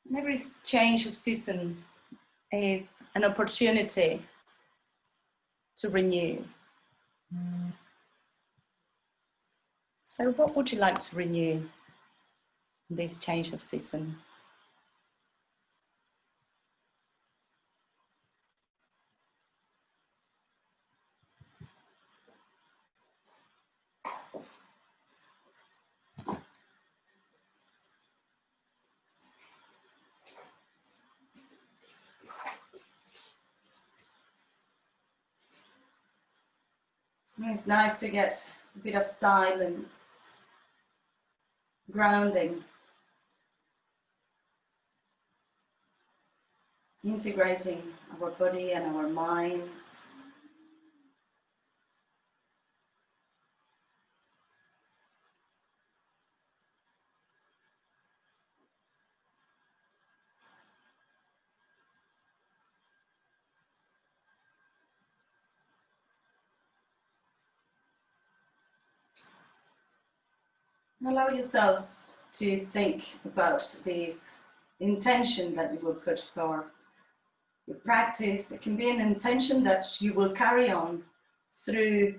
And every change of season is an opportunity to renew. So what would you like to renew in this change of season? It's nice to get a bit of silence, grounding, integrating our body and our minds. Allow yourselves to think about this intention that you will put for your practice. It can be an intention that you will carry on through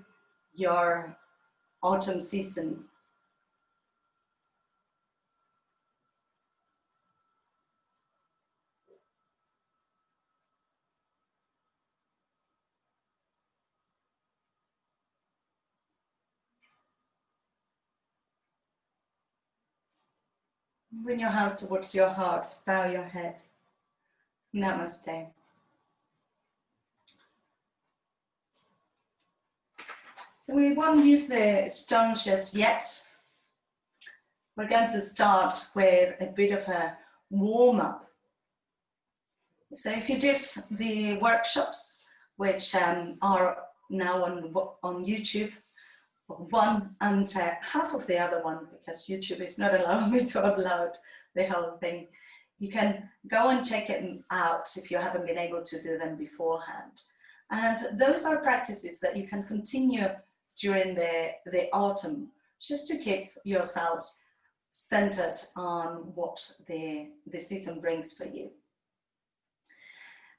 your autumn season. Bring your hands towards your heart, bow your head. Namaste. So we won't use the stones just yet. We're going to start with a bit of a warm-up. So if you did the workshops, which are now on YouTube, one and half of the other one, because YouTube is not allowing me to upload the whole thing, you can go and check it out if you haven't been able to do them beforehand. And those are practices that you can continue during the autumn, just to keep yourselves centered on what the season brings for you.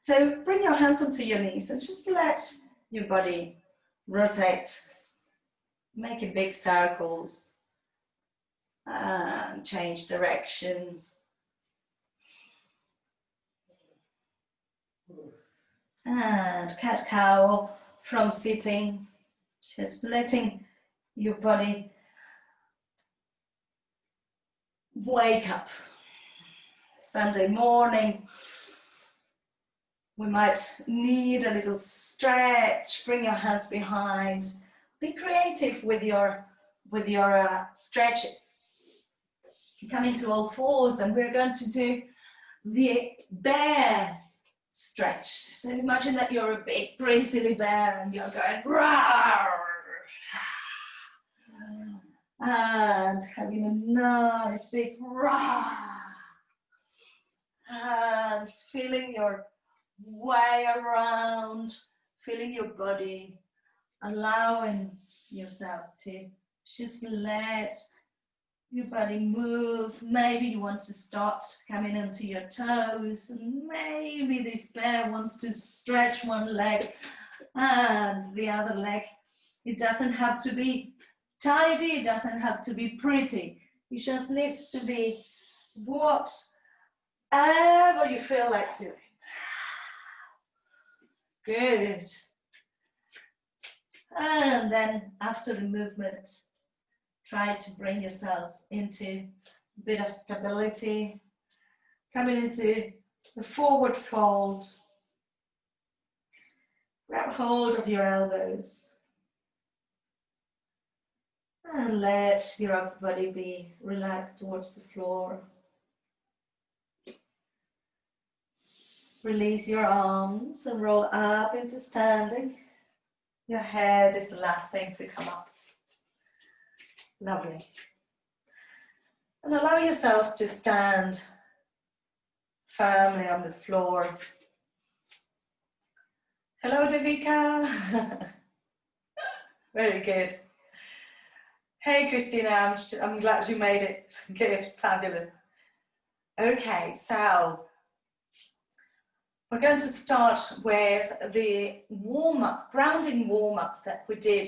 So bring your hands onto your knees and just let your body rotate, making big circles and change directions. And cat-cow from sitting, just letting your body wake up. Sunday morning, we might need a little stretch. Bring your hands behind. Be creative with your stretches. Come into all fours, and we're going to do the bear stretch. So imagine that you're a big bristly bear and you're going rawr, and having a nice big rawr, and feeling your way around, feeling your body, allowing yourselves to just let your body move. Maybe you want to start coming onto your toes, and maybe this bear wants to stretch one leg and the other leg. It doesn't have to be tidy, it doesn't have to be pretty. It just needs to be whatever you feel like doing. Good. And then after the movement, try to bring yourselves into a bit of stability, coming into the forward fold. Grab hold of your elbows and let your upper body be relaxed towards the floor. Release your arms and roll up into standing. Your head is the last thing to come up. Lovely. And allow yourselves to stand firmly on the floor. Hello, Devika. Very good. Hey, Christina, I'm glad you made it. Good, fabulous. Okay, so we're going to start with the warm-up, grounding warm-up that we did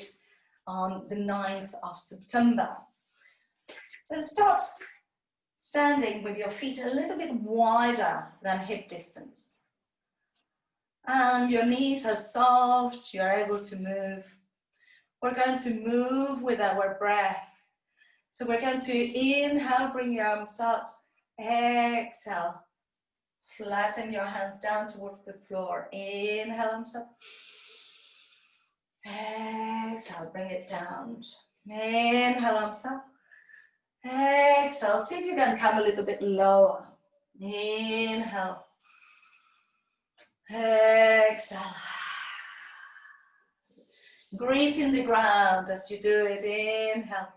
on the 9th of September. So start standing with your feet a little bit wider than hip distance. And your knees are soft, you're able to move. We're going to move with our breath. So we're going to inhale, bring your arms up, exhale. Flatten your hands down towards the floor. Inhale, arms up. Exhale, bring it down. Inhale, arms up. Exhale, see if you can come a little bit lower. Inhale. Exhale. Greeting the ground as you do it. Inhale.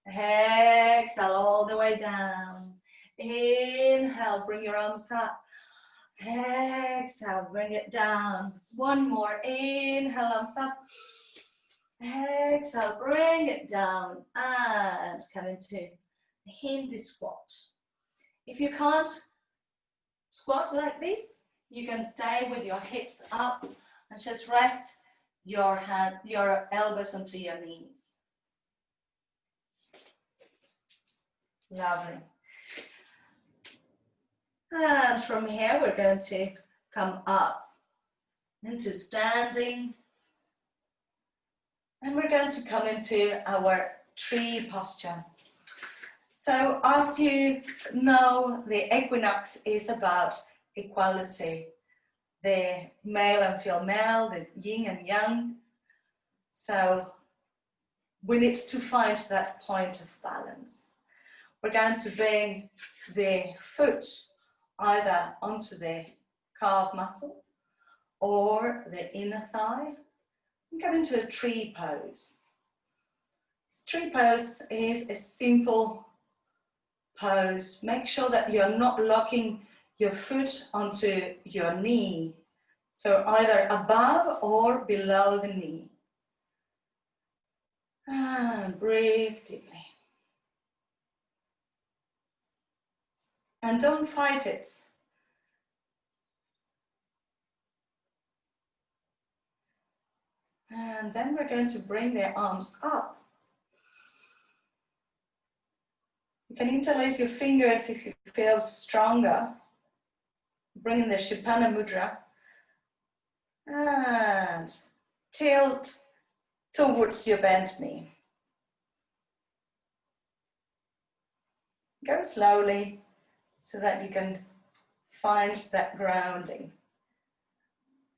Exhale all the way down. Inhale, bring your arms up. Exhale, bring it down. One more. Inhale, arms up. Exhale, bring it down. And come into a Hindi squat. If you can't squat like this, you can stay with your hips up and just rest your elbows onto your knees. Lovely. And from here, we're going to come up into standing. And we're going to come into our tree posture. So as you know, the equinox is about equality. The male and female, the yin and yang. So we need to find that point of balance. We're going to bring the foot either onto the calf muscle or the inner thigh and come into a tree pose. Tree pose is a simple pose. Make sure that you're not locking your foot onto your knee. So either above or below the knee. And breathe deeply. And don't fight it. And then we're going to bring the arms up. You can interlace your fingers if you feel stronger. Bring in the Shipana Mudra. And tilt towards your bent knee. Go slowly so that you can find that grounding.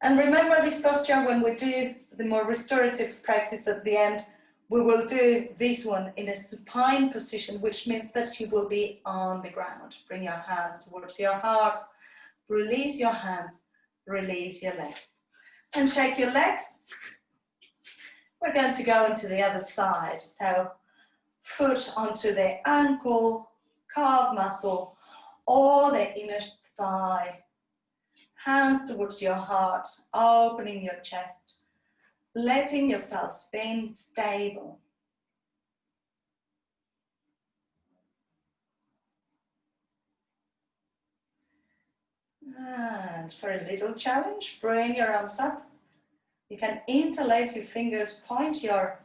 And remember this posture when we do the more restorative practice at the end, we will do this one in a supine position, which means that you will be on the ground. Bring your hands towards your heart, release your hands, release your leg. And shake your legs. We're going to go into the other side. So foot onto the ankle, calf muscle, or the inner thigh. Hands towards your heart, opening your chest, letting yourself spin stable. And for a little challenge, bring your arms up. You can interlace your fingers, point your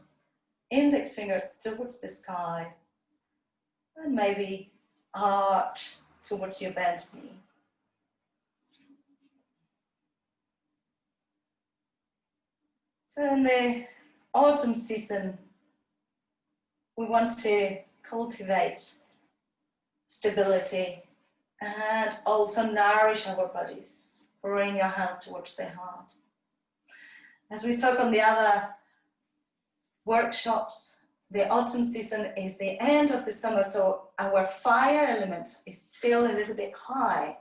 index fingers towards the sky, and maybe arch towards your bent knee. So in the autumn season, we want to cultivate stability and also nourish our bodies. Bring your hands towards the heart. As we talk on the other workshops, the autumn season is the end of the summer, so our fire element is still a little bit high.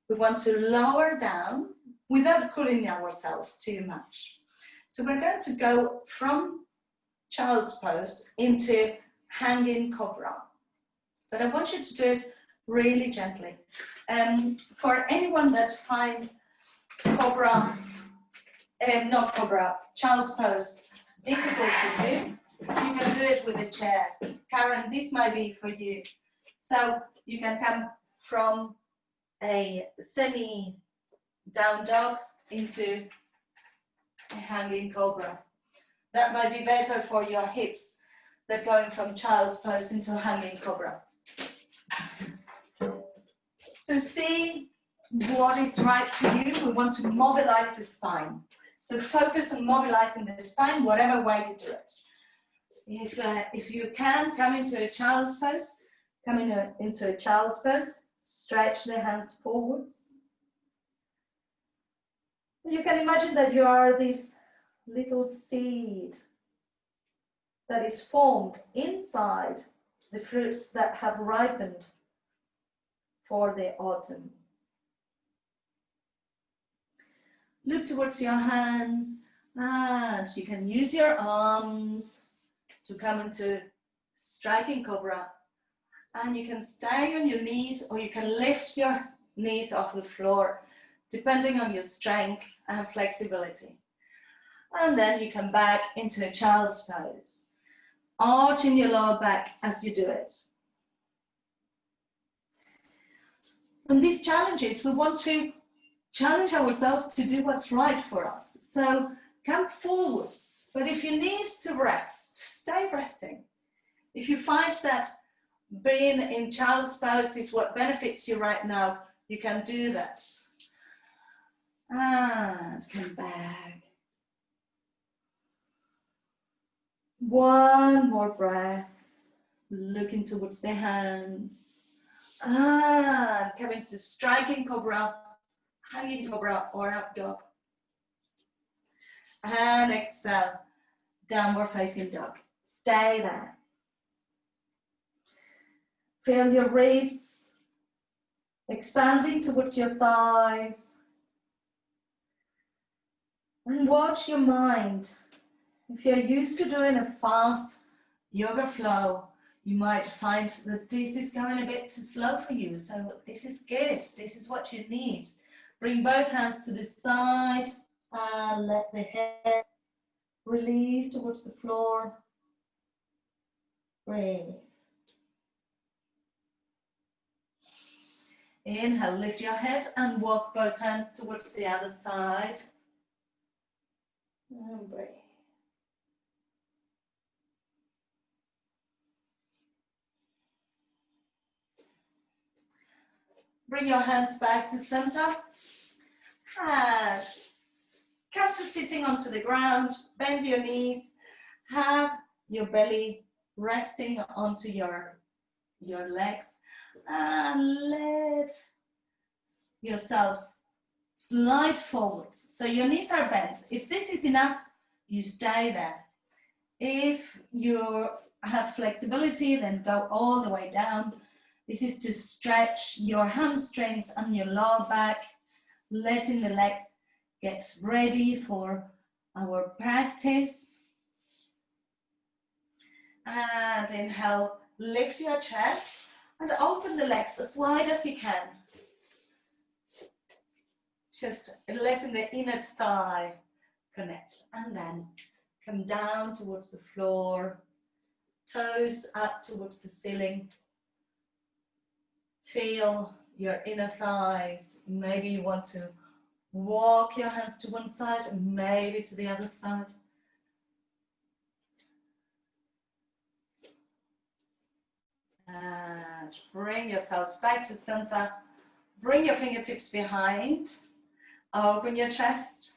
We want to lower down without cooling ourselves too much. So we're going to go from child's pose into hanging cobra. But I want you to do it really gently. For anyone that finds child's pose difficult to do, you can do it with a chair. Karen, this might be for you. So you can come from a semi-down dog into a hanging cobra. That might be better for your hips than going from child's pose into a hanging cobra. So see what is right for you. We want to mobilize the spine. So focus on mobilizing the spine, whatever way you do it. If you can, come into a child's pose. Come into a child's pose. Stretch the hands forwards. You can imagine that you are this little seed that is formed inside the fruits that have ripened for the autumn. Look towards your hands, and you can use your arms to come into striking cobra. And you can stay on your knees, or you can lift your knees off the floor, depending on your strength and flexibility. And then you come back into a child's pose, arching your lower back as you do it. And these challenges, we want to challenge ourselves to do what's right for us. So come forwards, but if you need to rest, stay resting. If you find that being in child's pose is what benefits you right now, you can do that. And come back. One more breath, looking towards the hands. And come into striking cobra, hanging cobra, or up dog. And exhale, downward facing dog. Stay there. Feel your ribs expanding towards your thighs. And watch your mind. If you're used to doing a fast yoga flow, you might find that this is going a bit too slow for you. So this is good. This is what you need. Bring both hands to the side and let the head release towards the floor. Breathe. Inhale, lift your head and walk both hands towards the other side. And breathe. Bring your hands back to center. And come to sitting onto the ground. Bend your knees. Have your belly resting onto your legs. And let yourselves slide forwards. So your knees are bent. If this is enough, you stay there. If you have flexibility, then go all the way down. This is to stretch your hamstrings and your lower back, letting the legs get ready for our practice. And inhale, lift your chest and open the legs as wide as you can. Just letting the inner thigh connect. And then come down towards the floor, toes up towards the ceiling. Feel your inner thighs. Maybe you want to walk your hands to one side and maybe to the other side. And bring yourselves back to center. Bring your fingertips behind. Open your chest.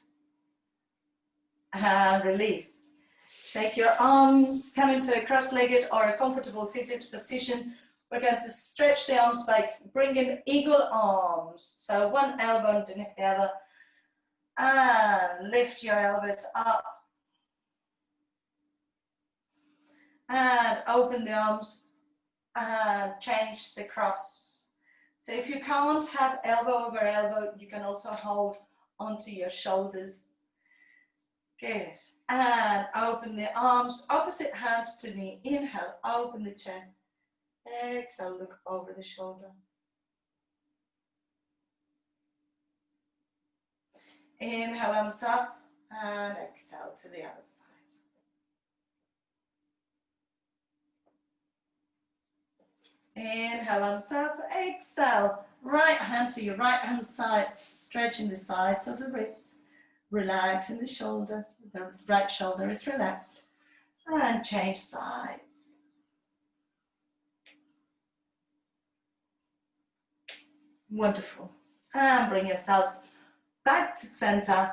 And release. Shake your arms. Come into a cross-legged or a comfortable seated position. We're going to stretch the arms back. Bring in eagle arms. So one elbow underneath the other. And lift your elbows up. And open the arms. And change the cross. So if you can't have elbow over elbow, you can also hold onto your shoulders. Good. And open the arms, opposite hands to knee. Inhale, open the chest. Exhale, look over the shoulder. Inhale, arms up, and exhale to the other side. Inhale, arms up, exhale. Right hand to your right hand side, stretching the sides of the ribs. Relaxing the shoulder, the right shoulder is relaxed. And change sides. Wonderful. And bring yourselves back to center.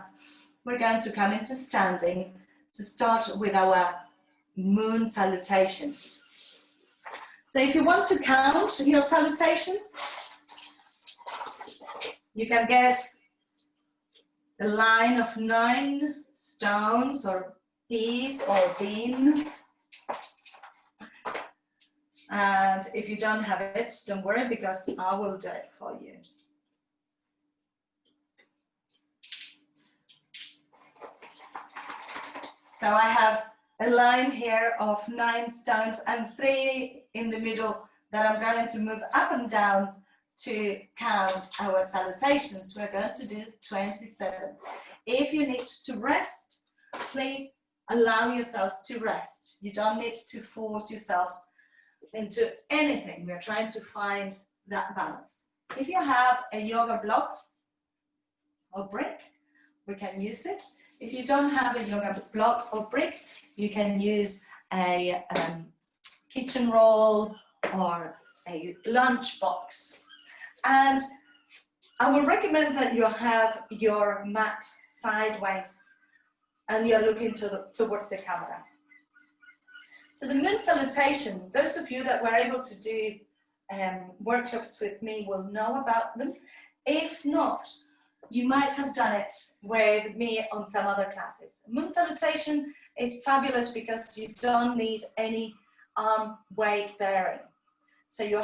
We're going to come into standing to start with our moon salutation. So if you want to count your salutations, you can get a line of 9 stones or peas or beans. And if you don't have it, don't worry, because I will do it for you. So I have a line here of 9 stones and 3 in the middle that I'm going to move up and down to count our salutations. We're going to do 27. If you need to rest, please allow yourselves to rest. You don't need to force yourselves into anything. We're trying to find that balance. If you have a yoga block or brick, we can use it. If you don't have a yoga block or brick, you can use a kitchen roll or a lunch box. And I would recommend that you have your mat sideways and you're looking towards the camera. So the moon salutation, those of you that were able to do workshops with me will know about them. If not, you might have done it with me on some other classes. Moon salutation is fabulous because you don't need any arm weight bearing. So you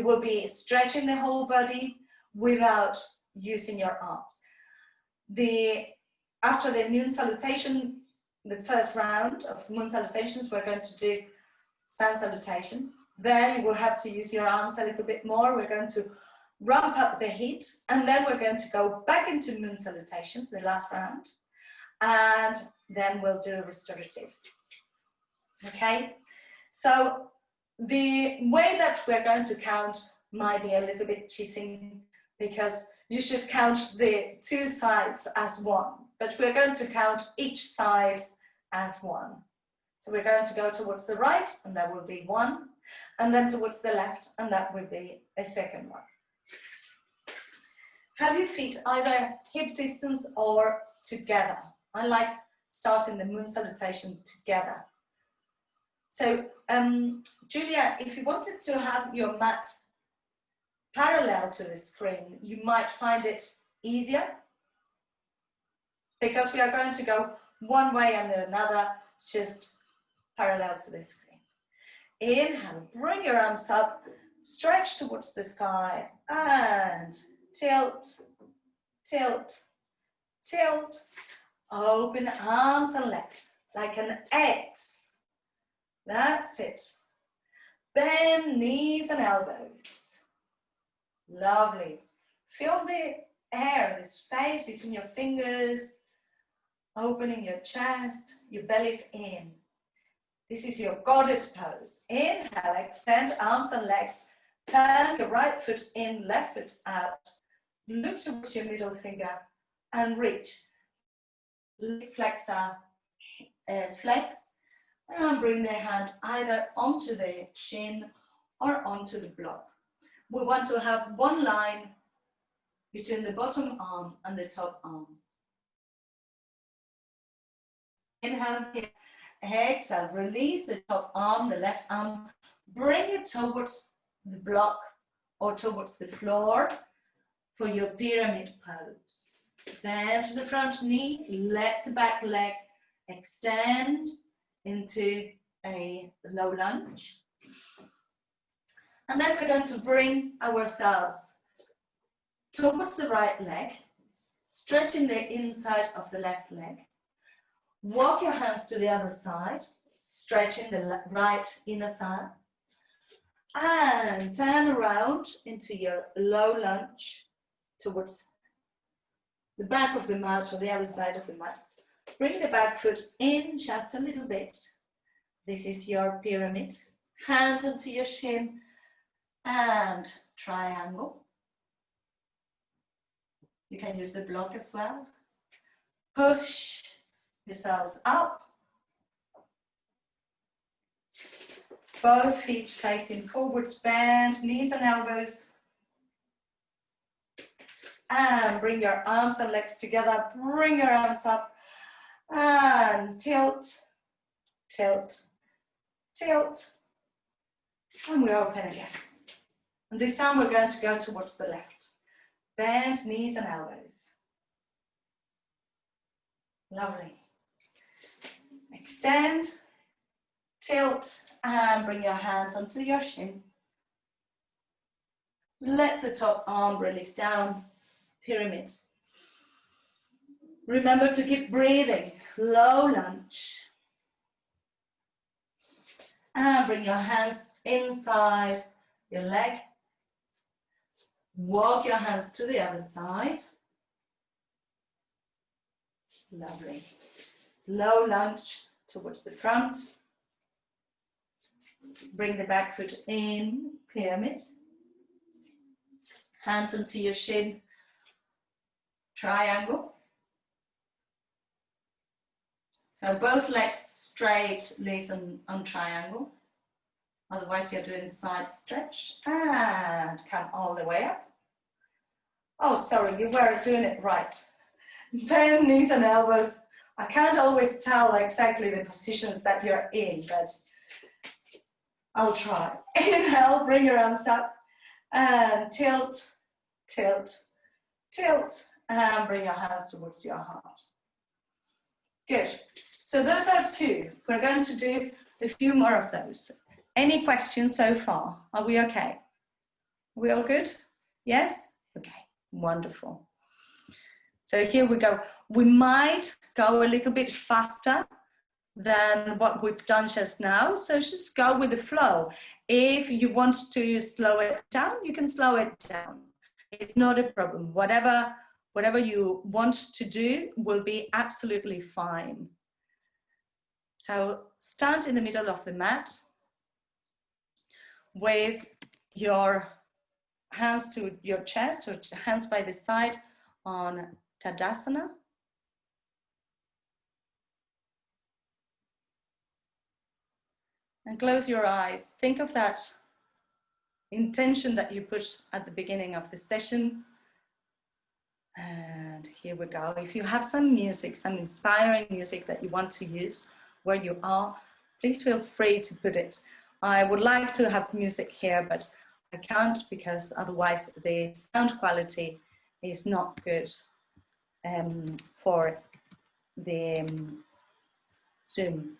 will be stretching the whole body without using your arms. After the moon salutation, the first round of moon salutations, we're going to do sun salutations. There you will have to use your arms a little bit more. We're going to ramp up the heat, and then we're going to go back into moon salutations, the last round, and then we'll do a restorative. Okay, so the way that we're going to count might be a little bit cheating, because you should count the 2 sides as 1, but we're going to count each side as 1. So we're going to go towards the right, and that will be 1, and then towards the left, and that will be a second one. Have your feet either hip distance or together. I like starting the moon salutation together. So, Julia, if you wanted to have your mat parallel to the screen, you might find it easier, because we are going to go one way and another, just parallel to the screen. Inhale, bring your arms up, stretch towards the sky, and tilt, tilt, tilt. Open arms and legs like an X. That's it. Bend knees and elbows. Lovely. Feel the air, the space between your fingers, opening your chest, your belly's in. This is your goddess pose. Inhale, extend arms and legs. Turn your right foot in, left foot out. Look towards your middle finger and reach. Flexor, flex, and bring the hand either onto the shin or onto the block. We want to have one line between the bottom arm and the top arm. Inhale here, exhale, release the top arm, the left arm, bring it towards the block or towards the floor for your pyramid pose. Then to the front knee, let the back leg extend into a low lunge. And then we're going to bring ourselves towards the right leg, stretching the inside of the left leg. Walk your hands to the other side, stretching the right inner thigh. And turn around into your low lunge towards the back of the mat or the other side of the mat. Bring the back foot in just a little bit. This is your pyramid. Hand onto your shin and triangle. You can use the block as well. Push yourselves up. Both feet facing forwards, bend knees and elbows. And bring your arms and legs together. Bring your arms up and tilt, tilt, tilt. And we open again. And this time we're going to go towards the left. Bend knees and elbows. Lovely. Extend, tilt, and bring your hands onto your shin. Let the top arm release down, pyramid. Remember to keep breathing, low lunge. And bring your hands inside your leg. Walk your hands to the other side. Lovely. Low lunge towards the front. Bring the back foot in, pyramid. Hand onto your shin, triangle. So both legs straight, knees on triangle. Otherwise you're doing side stretch. And come all the way up. Oh, sorry, you were doing it right. Bend knees and elbows. I can't always tell exactly the positions that you're in, but I'll try. Inhale, bring your arms up and tilt, tilt, tilt, and bring your hands towards your heart. Good. So those are two. We're going to do a few more of those. Any questions so far? Are we okay? Are we all good? Yes? Okay, wonderful. So here we go. We might go a little bit faster than what we've done just now. So just go with the flow. If you want to slow it down, you can slow it down. It's not a problem. Whatever you want to do will be absolutely fine. So stand in the middle of the mat with your hands to your chest or hands by the side on Tadasana. And close your eyes. Think of that intention that you put at the beginning of the session. And here we go. If you have some music, some inspiring music that you want to use where you are, please feel free to put it. I would like to have music here, but I can't because otherwise the sound quality is not good for the Zoom.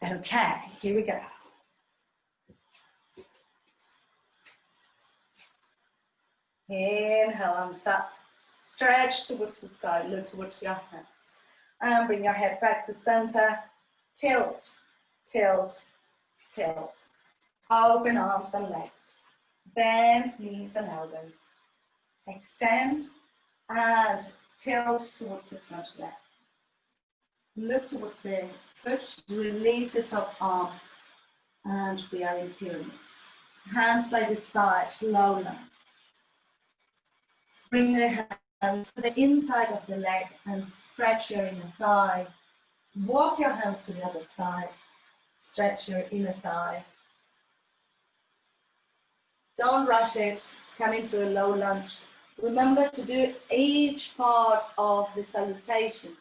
Okay, here we go. Inhale, arms up, stretch towards the sky, look towards your hands. And bring your head back to center, tilt, tilt, tilt. Open arms and legs, bend knees and elbows. Extend and tilt towards the front leg. Look towards the foot, release the top arm, and we are in pyramids. Hands by the side, low lunge. Bring the hands to the inside of the leg and stretch your inner thigh. Walk your hands to the other side, stretch your inner thigh. Don't rush it, come into a low lunge. Remember to do each part of the salutation.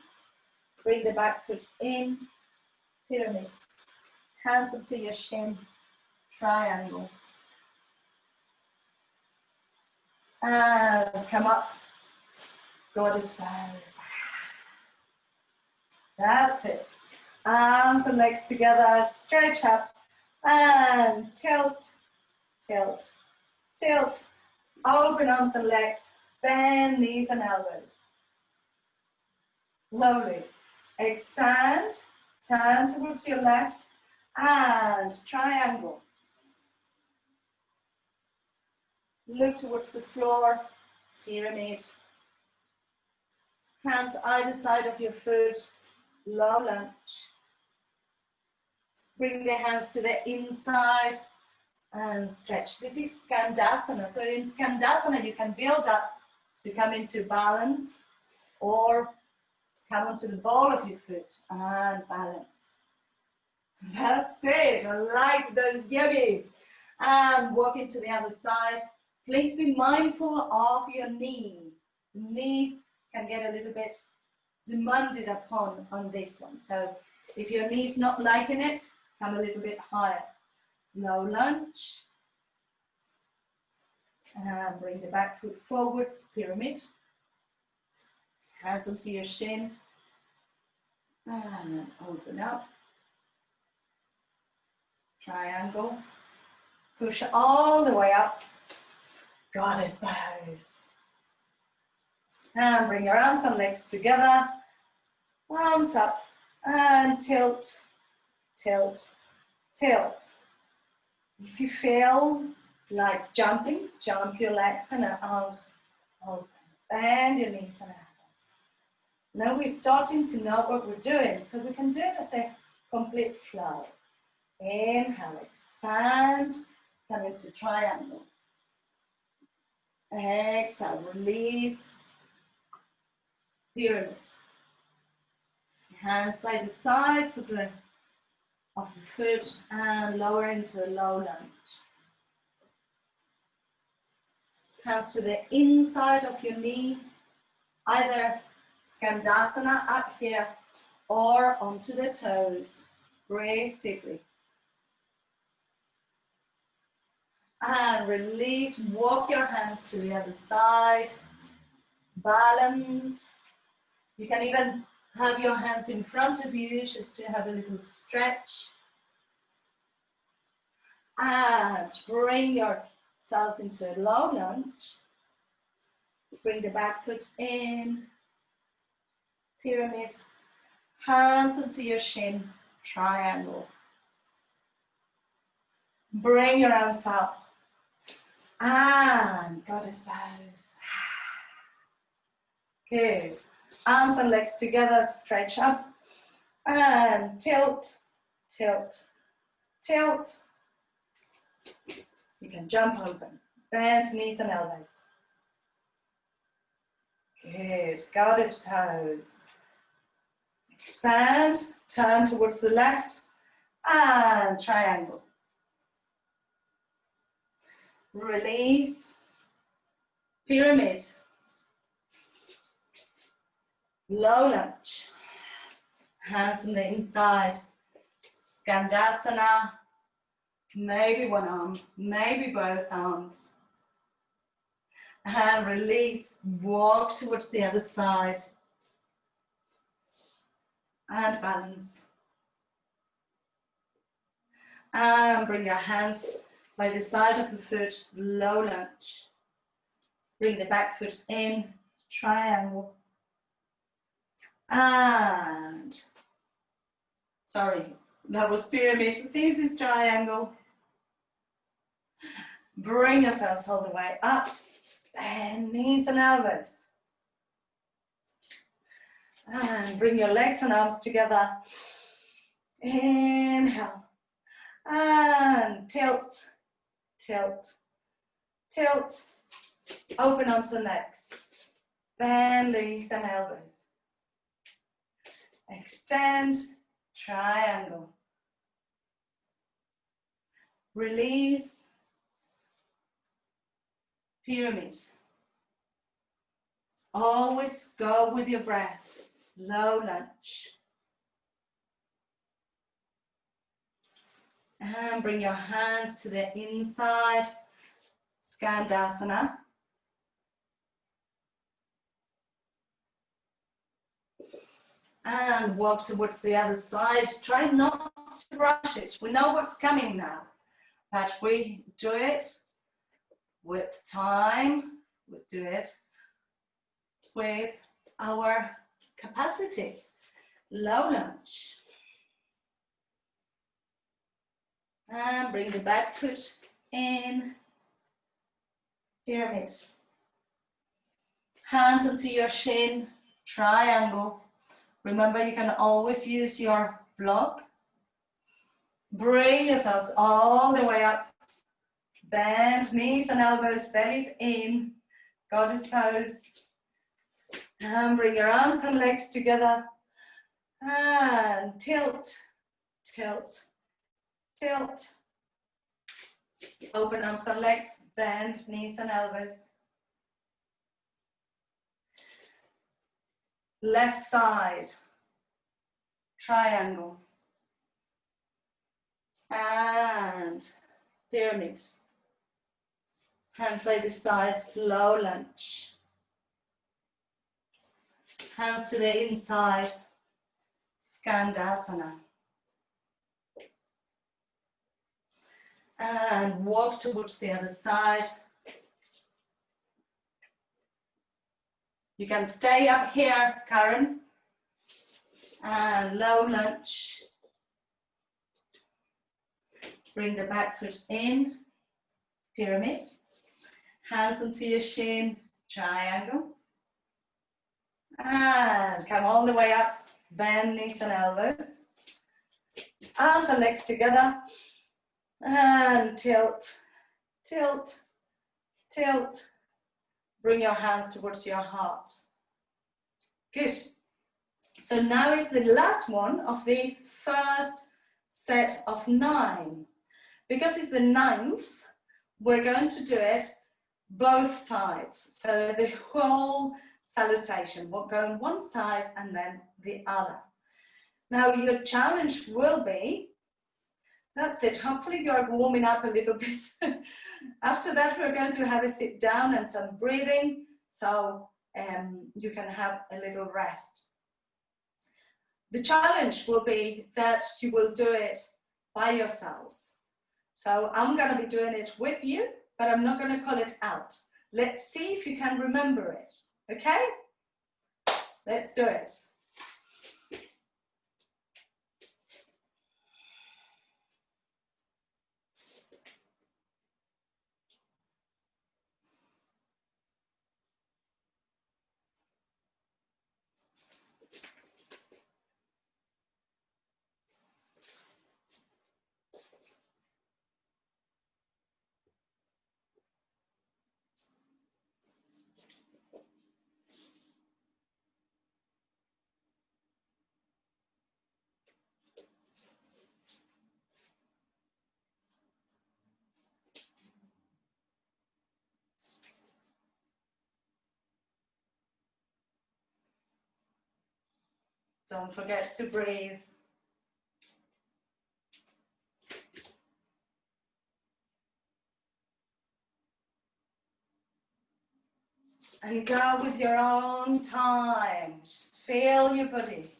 Bring the back foot in, pyramid. Hands up to your shin, triangle. And come up, goddess pose. That's it. Arms and legs together, stretch up and tilt, tilt, tilt. Open arms and legs, bend knees and elbows. Lovely. Expand, turn towards your left and triangle. Look towards the floor, pyramid. Hands either side of your foot, low lunge. Bring the hands to the inside and stretch. This is Skandasana. So in Skandasana, you can build up to come into balance or come onto the ball of your foot and balance. That's it. I like those yogis. And walk into the other side. Please be mindful of your knee. The knee can get a little bit demanded upon on this one. So if your knee's not liking it, come a little bit higher. Low lunge. And bring the back foot forwards, pyramid. Hands onto your shin. And then open up. Triangle. Push all the way up. Goddess pose. And bring your arms and legs together. Arms up. And tilt, tilt, tilt. If you feel like jumping, jump your legs and arms open. Bend your knees and elbows. Now we're starting to know what we're doing, so we can do it as a complete flow. Inhale, expand, come into triangle. Exhale, release, pyramid. Hands by the sides of the foot and lower into a low lunge. Hands to the inside of your knee, either Skandasana up here or onto the toes. Breathe deeply. And release, walk your hands to the other side. Balance. You can even have your hands in front of you just to have a little stretch. And bring yourselves into a low lunge. Bring the back foot in. Pyramid. Hands onto your shin. Triangle. Bring your arms up. And goddess pose. Good. Arms and legs together, stretch up. And tilt, tilt, tilt. You can jump open. Bend knees and elbows. Good. Goddess pose. Expand, turn towards the left. And triangle. Release. Pyramid. Low lunge. Hands on the inside. Skandasana. Maybe one arm, maybe both arms. And release. Walk towards the other side. And balance. And bring your hands by the side of the foot, low lunge. Bring the back foot in, triangle. And, sorry, that was pyramid. This is triangle. Bring yourselves all the way up. Bend knees and elbows. And bring your legs and arms together. Inhale. And tilt, tilt, tilt. Open arms and legs. Bend knees and elbows. Extend, triangle. Release, pyramid. Always go with your breath. Low lunge. And bring your hands to the inside. Skandasana. And walk towards the other side. Try not to rush it. We know what's coming now, but we do it with time. We do it with our capacities. Low lunge. And bring the back foot in. Pyramid. Hands onto your shin. Triangle. Remember, you can always use your block. Bring yourselves all the way up. Bend knees and elbows, bellies in, goddess pose. And bring your arms and legs together. And tilt, tilt, tilt. Open arms and legs, bend knees and elbows. Left side, triangle. And pyramid. Hands by the side, low lunge. Hands to the inside, Skandasana. And walk towards the other side. You can stay up here, Karen. And low lunge. Bring the back foot in, pyramid. Hands onto your shin, triangle. And come all the way up, bend knees and elbows. Arms and legs together. And tilt, tilt, tilt. Bring your hands towards your heart. Good. So now is the last one of these first set of 9. Because it's the 9th, we're going to do it both sides. So the whole salutation will go on one side and then the other. Now your challenge will be, that's it, hopefully you're warming up a little bit. After that, we're going to have a sit down and some breathing, so you can have a little rest. The challenge will be that you will do it by yourselves. So I'm going to be doing it with you, but I'm not going to call it out. Let's see if you can remember it, okay? Let's do it. Don't forget to breathe. And go with your own time. Just feel your body.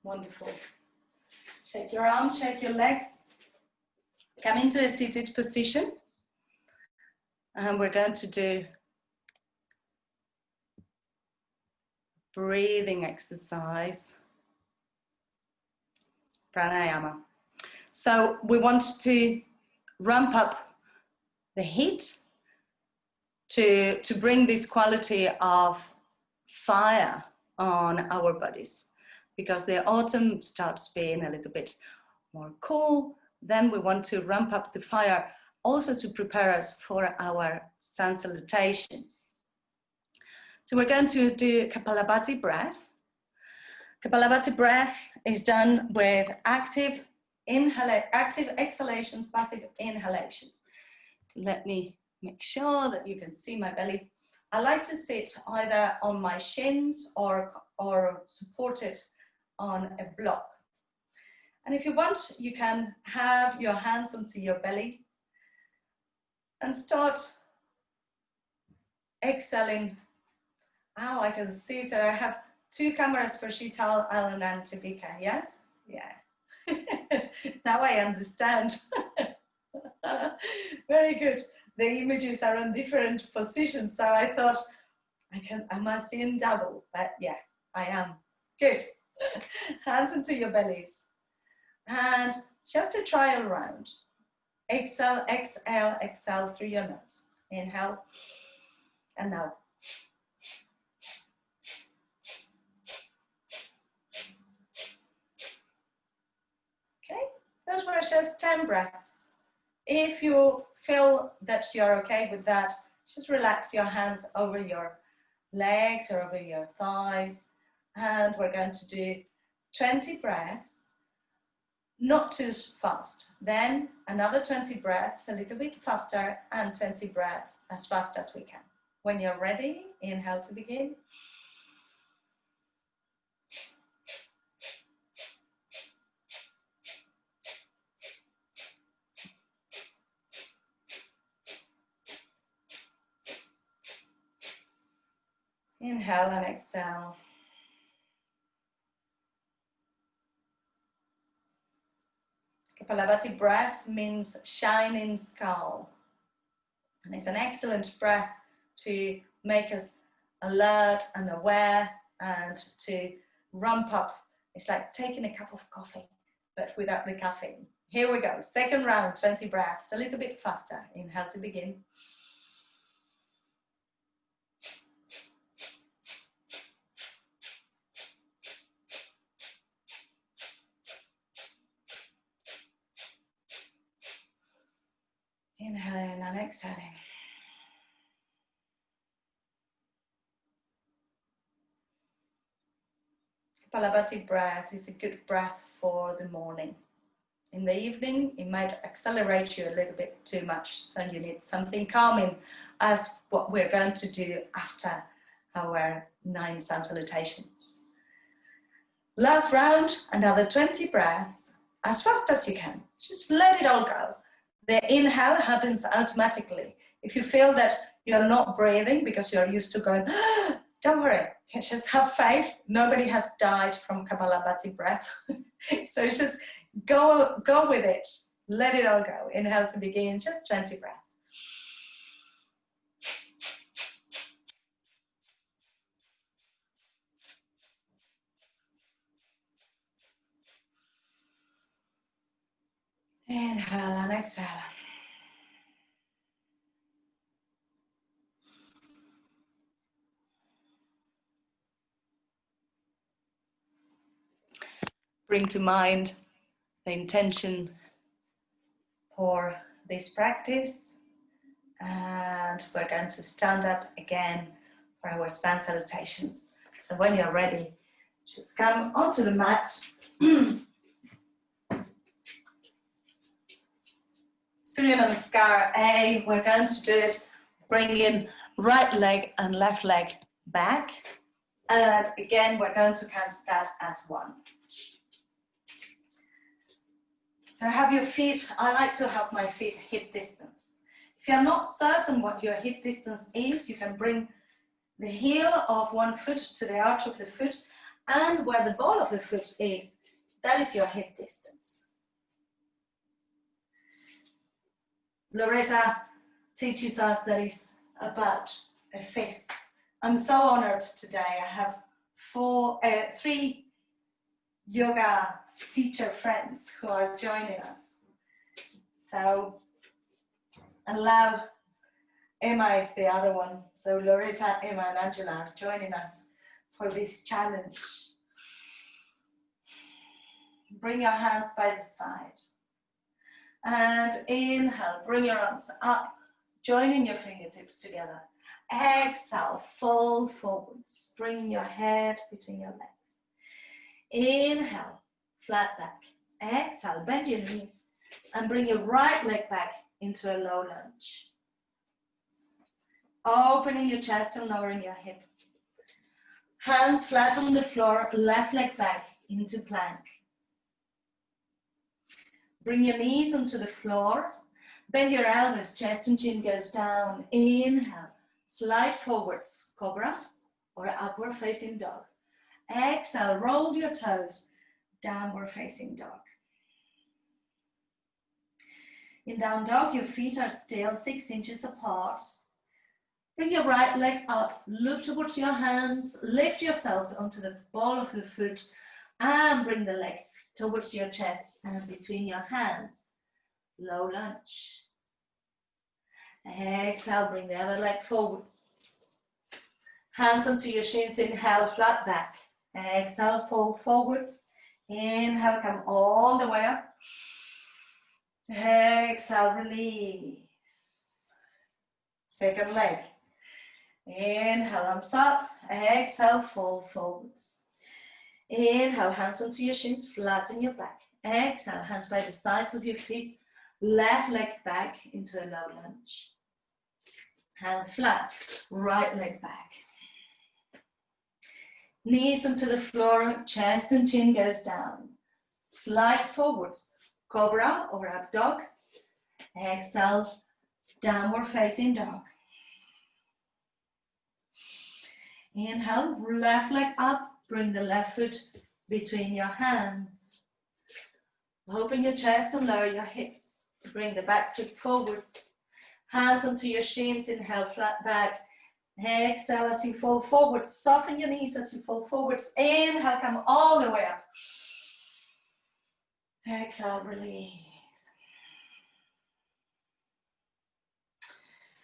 Wonderful. Shake your arms, shake your legs. Come into a seated position. And we're going to do breathing exercise, pranayama. So we want to ramp up the heat to bring this quality of fire on our bodies. Because the autumn starts being a little bit more cool, then we want to ramp up the fire also to prepare us for our sun salutations. So we're going to do Kapalabhati breath. Kapalabhati breath is done with active active exhalations, passive inhalations. So let me make sure that you can see my belly. I like to sit either on my shins or supported on a block. And if you want, you can have your hands onto your belly and start exhaling. Oh, I can see, so I have 2 cameras for Sheetal, Alan and Tabika, yes? Yeah. Now I understand. Very good. The images are on different positions, so I thought I must see in double, but yeah, I am. Good. Hands into your bellies. And just a trial round. Exhale, exhale, exhale through your nose. Inhale, and now. Okay, those were just 10 breaths. If you feel that you're okay with that, just relax your hands over your legs or over your thighs. And we're going to do 20 breaths, not too fast. Then another 20 breaths, a little bit faster, and 20 breaths as fast as we can. When you're ready, inhale to begin. Inhale and exhale. Kapalabhati breath means shining skull. And it's an excellent breath to make us alert and aware and to ramp up. It's like taking a cup of coffee, but without the caffeine. Here we go. Second round, 20 breaths, a little bit faster. Inhale to begin. Inhaling and exhaling. Kapalabhati breath is a good breath for the morning. In the evening, it might accelerate you a little bit too much, so you need something calming, as what we're going to do after our 9 sun salutations. Last round, another 20 breaths, as fast as you can. Just let it all go. The inhale happens automatically. If you feel that you're not breathing because you're used to going, don't worry, just have faith. Nobody has died from Kapalabhati breath. So just go with it. Let it all go. Inhale to begin, just 20 breaths. Inhale and exhale. Bring to mind the intention for this practice, and we're going to stand up again for our sun salutations. So when you're ready, just come onto the mat. Surya Namaskar A, we're going to do it, bring in right leg and left leg back, and again we're going to count that as 1. So have your feet, I like to have my feet hip distance. If you're not certain what your hip distance is, you can bring the heel of one foot to the arch of the foot, and where the ball of the foot is, that is your hip distance. Loretta teaches us that it's about a fist. I'm so honored today. I have 3 yoga teacher friends who are joining us. So allow, Emma is the other one. So Loretta, Emma and Angela are joining us for this challenge. Bring your hands by the side. And inhale, bring your arms up, joining your fingertips together. Exhale, fold forwards, bring your head between your legs. Inhale, flat back. Exhale, bend your knees and bring your right leg back into a low lunge. Opening your chest and lowering your hip. Hands flat on the floor, left leg back into plank. Bring your knees onto the floor. Bend your elbows, chest and chin goes down. Inhale, slide forwards, cobra or upward facing dog. Exhale, roll your toes, downward facing dog. In down dog, your feet are still 6 inches apart. Bring your right leg up, look towards your hands, lift yourselves onto the ball of the foot and bring the leg towards your chest and between your hands. Low lunge. Exhale, bring the other leg forwards. Hands onto your shins, inhale, flat back. Exhale, fall forwards. Inhale, come all the way up. Exhale, release. Second leg. Inhale, arms up. Exhale, fall forwards. Inhale, hands onto your shins, flatten your back. Exhale, hands by the sides of your feet. Left leg back into a low lunge. Hands flat, right leg back. Knees onto the floor, chest and chin goes down. Slide forwards, cobra or up dog. Exhale, downward facing dog. Inhale, left leg up, bring the left foot between your hands. Open your chest and lower your hips. Bring the back foot forwards. Hands onto your shins, inhale, flat back. Exhale as you fall forwards. Soften your knees as you fall forwards. Inhale, come all the way up. Exhale, release.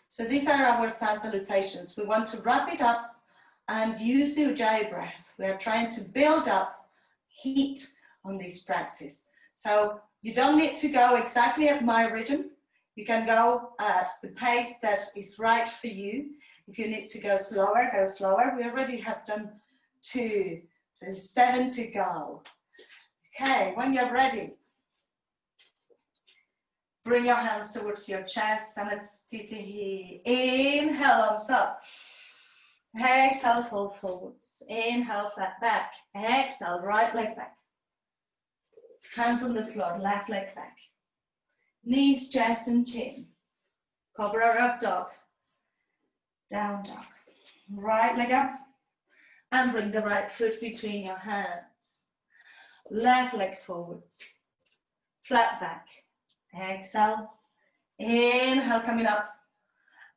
So these are our sun salutations. We want to wrap it up and use the Ujjayi breath. We are trying to build up heat on this practice. So you don't need to go exactly at my rhythm. You can go at the pace that is right for you. If you need to go slower, go slower. We already have done 2, so there's 7 to go. Okay, when you're ready, bring your hands towards your chest, Samastitihi. Inhale, arms up. Exhale, fall forwards. Inhale, flat back. Exhale, right leg back. Hands on the floor, left leg back. Knees, chest and chin. Cobra up dog. Down dog. Right leg up. And bring the right foot between your hands. Left leg forwards. Flat back. Exhale. Inhale, coming up.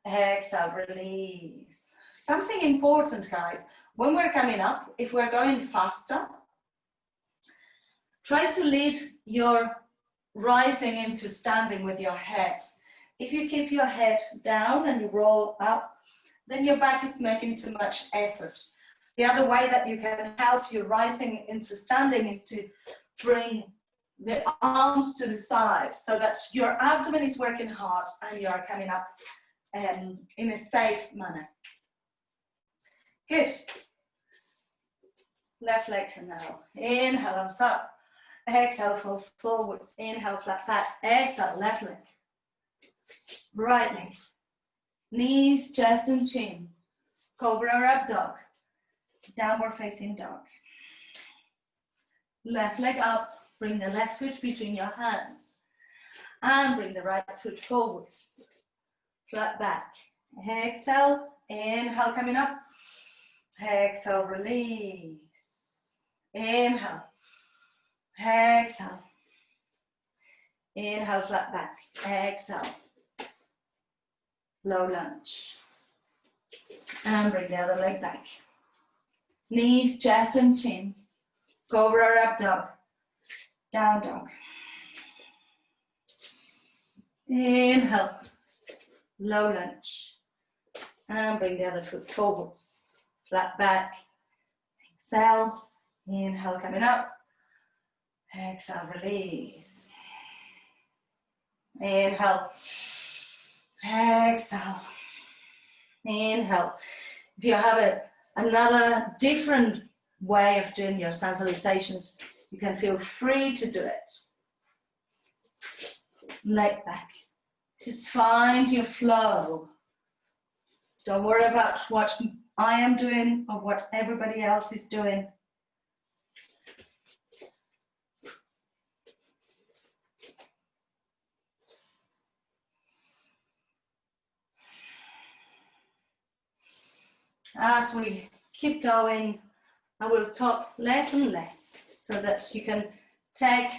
Exhale, release. Something important, guys. When we're coming up, if we're going faster, try to lead your rising into standing with your head. If you keep your head down and you roll up, then your back is making too much effort. The other way that you can help your rising into standing is to bring the arms to the side so that your abdomen is working hard and you are coming up in a safe manner. Good. Left leg now. Inhale, arms up. Exhale, fall forwards. Inhale, flat back. Exhale, left leg. Right leg. Knees, chest and chin. Cobra or up dog. Downward facing dog. Left leg up. Bring the left foot between your hands. And bring the right foot forwards. Flat back. Exhale. Inhale, coming up. Exhale, release. Inhale. Exhale. Inhale, flat back. Exhale. Low lunge. And bring the other leg back. Knees, chest and chin. Cobra or up dog. Down dog. Inhale. Low lunge. And bring the other foot forwards. Flat back. Exhale. Inhale, coming up. Exhale, release. Inhale. Exhale. Inhale. If you have another different way of doing your sun salutations, you can feel free to do it. leg back. Just find your flow. Don't worry about what I am doing or what everybody else is doing. As we keep going, I will talk less and less so that you can take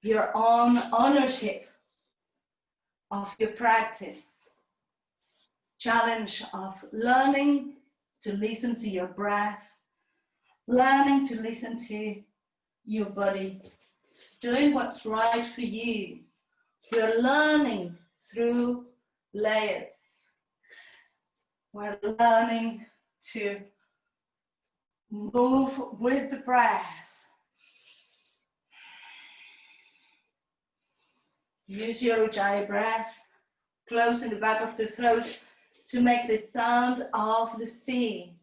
your own ownership of your practice. Challenge of learning to listen to your breath, learning to listen to your body, doing what's right for you. We're learning through layers. We're learning to move with the breath. Use your Ujjayi breath, close in the back of the throat to make the sound of the sea.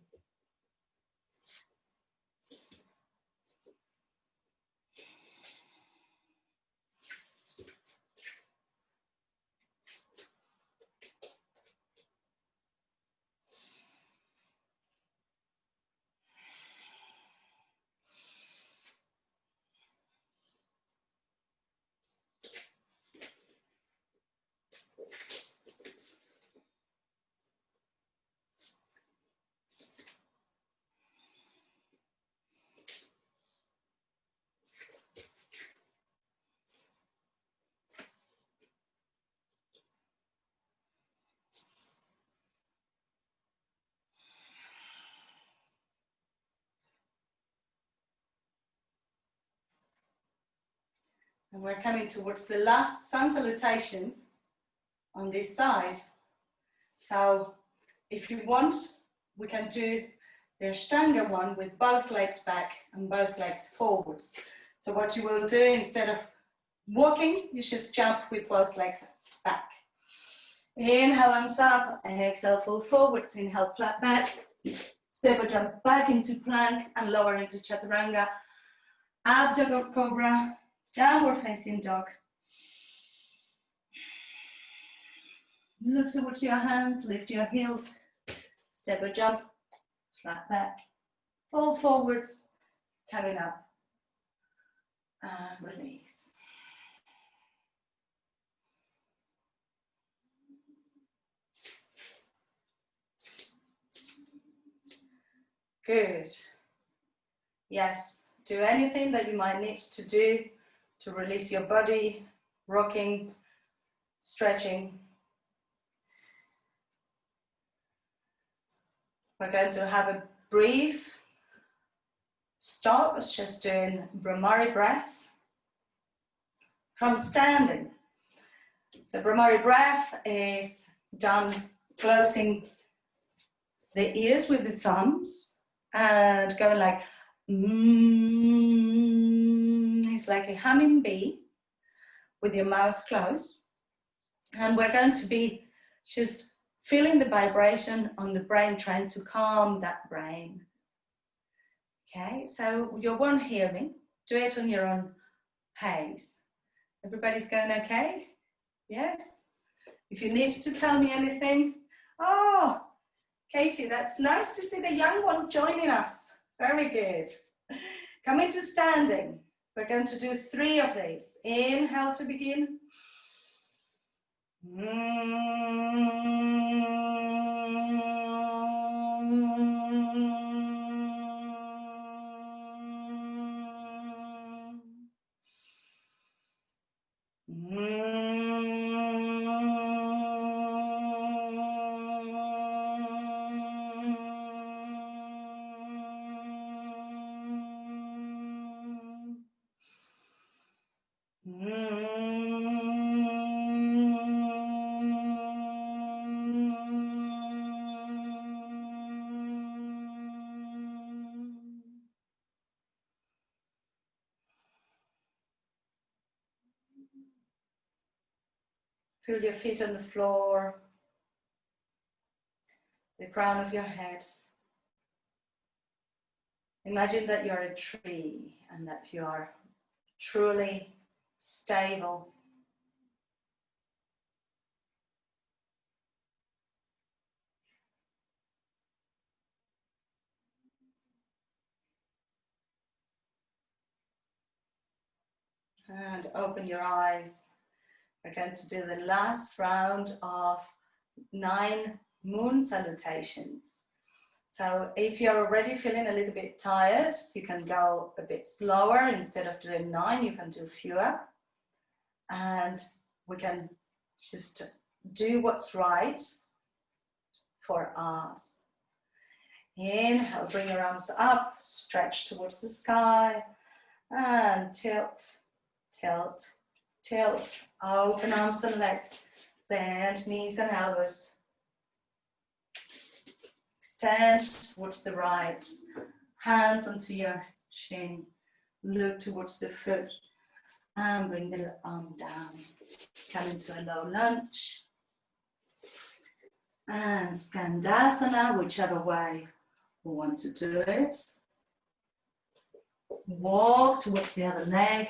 And we're coming towards the last sun salutation on this side. So if you want, we can do the Ashtanga one with both legs back and both legs forwards. So what you will do, instead of walking, you just jump with both legs back. Inhale, arms up, exhale, fall forwards, inhale, flat back, step or jump back into plank and lower into chaturanga, up dog cobra, downward facing dog. Look towards your hands, lift your heels, step or jump, flat back, fall forwards, coming up, and release. Good. Yes, do anything that you might need to do to release your body, rocking, stretching. We're going to have a brief stop, it's just doing Brahmari breath from standing. So Brahmari breath is done closing the ears with the thumbs and going like, it's like a humming bee with your mouth closed. And we're going to be just feeling the vibration on the brain, trying to calm that brain. Okay, so you won't hear me. Do it on your own pace. Everybody's going okay? Yes? If you need to tell me anything, oh, Katie, that's nice to see the young one joining us. Very good. Coming to standing. We're going to do 3 of these. Inhale to begin. Feel your feet on the floor, the crown of your head. Imagine that you're a tree and that you are truly stable And open your eyes. We're going to do the last round of 9 moon salutations. So if you're already feeling a little bit tired, you can go a bit slower. Instead of doing 9, you can do fewer. And we can just do what's right for us. Inhale, bring your arms up, stretch towards the sky, and tilt, tilt, tilt. Open arms and legs, bend knees and elbows. Extend towards the right, hands onto your shin, look towards the foot, and bring the arm down. Come into a low lunge. And Skandasana, whichever way we want to do it. Walk towards the other leg.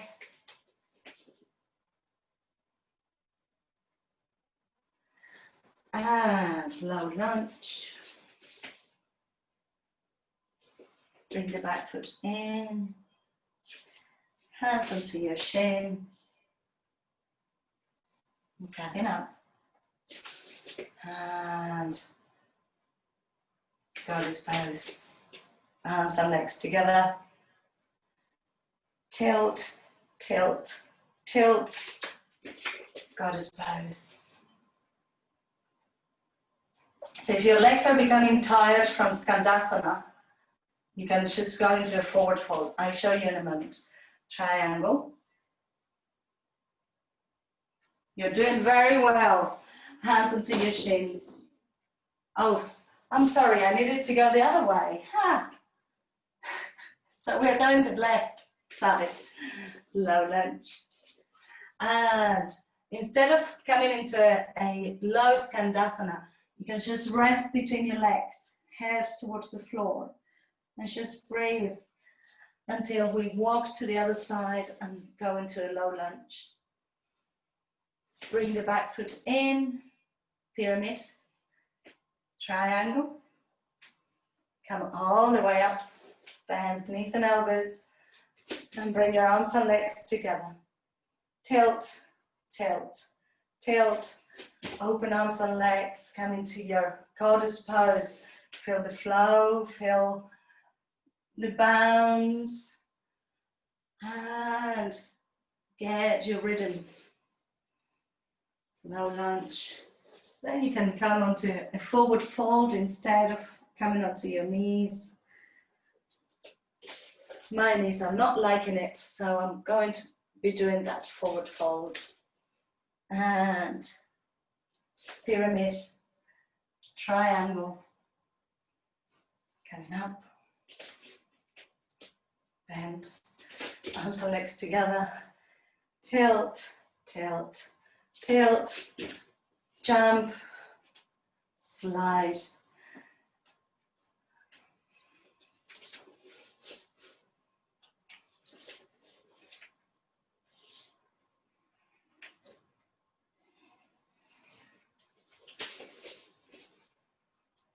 And low lunge. Bring the back foot in. Hands onto your shin. And coming up. And goddess pose. Arms and legs together. Tilt, tilt, tilt. Goddess pose. So if your legs are becoming tired from Skandasana, you can just go into a forward fold. I'll show you in a moment. Triangle. You're doing very well. Hands onto your shins. Oh, I'm sorry, I needed to go the other way. Ha. So we're going the left side. Low lunge. And instead of coming into a low Skandasana, you can just rest between your legs, head towards the floor, and just breathe until we walk to the other side and go into a low lunge. Bring the back foot in, pyramid, triangle. Come all the way up, bend knees and elbows, and bring your arms and legs together. Tilt, tilt, tilt. Open arms and legs, come into your goddess pose. Feel the flow, feel the bounce, and get your rhythm. Low lunge. Then you can come onto a forward fold instead of coming onto your knees. My knees are not liking it, so I'm going to be doing that forward fold. And pyramid, triangle, coming up, bend, arms and legs together, tilt, tilt, tilt, jump, slide.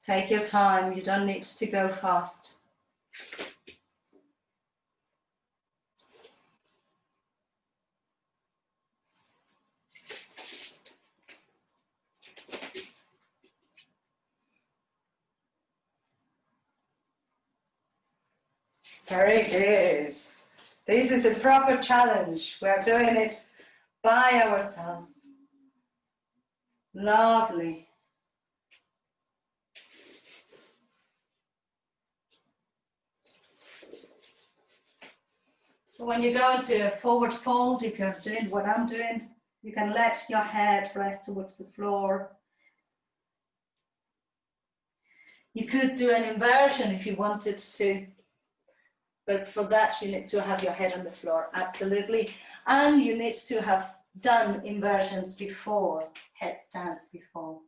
Take your time, you don't need to go fast. Very good. This is a proper challenge. We are doing it by ourselves. Lovely. So when you go into a forward fold, if you're doing what I'm doing, you can let your head rest towards the floor. You could do an inversion if you wanted to, but for that you need to have your head on the floor, absolutely. And you need to have done inversions before, headstands before.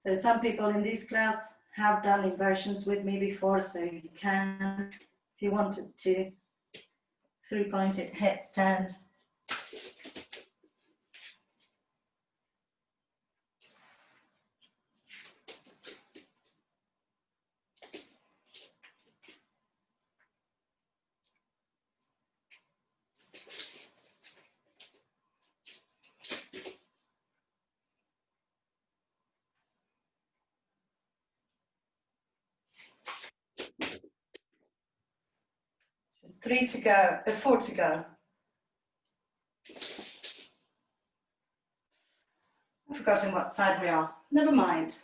So some people in this class have done inversions with me before, so you can, if you wanted to, three-pointed headstand. Just 3 to go, 4 to go. I've forgotten what side we are. Never mind.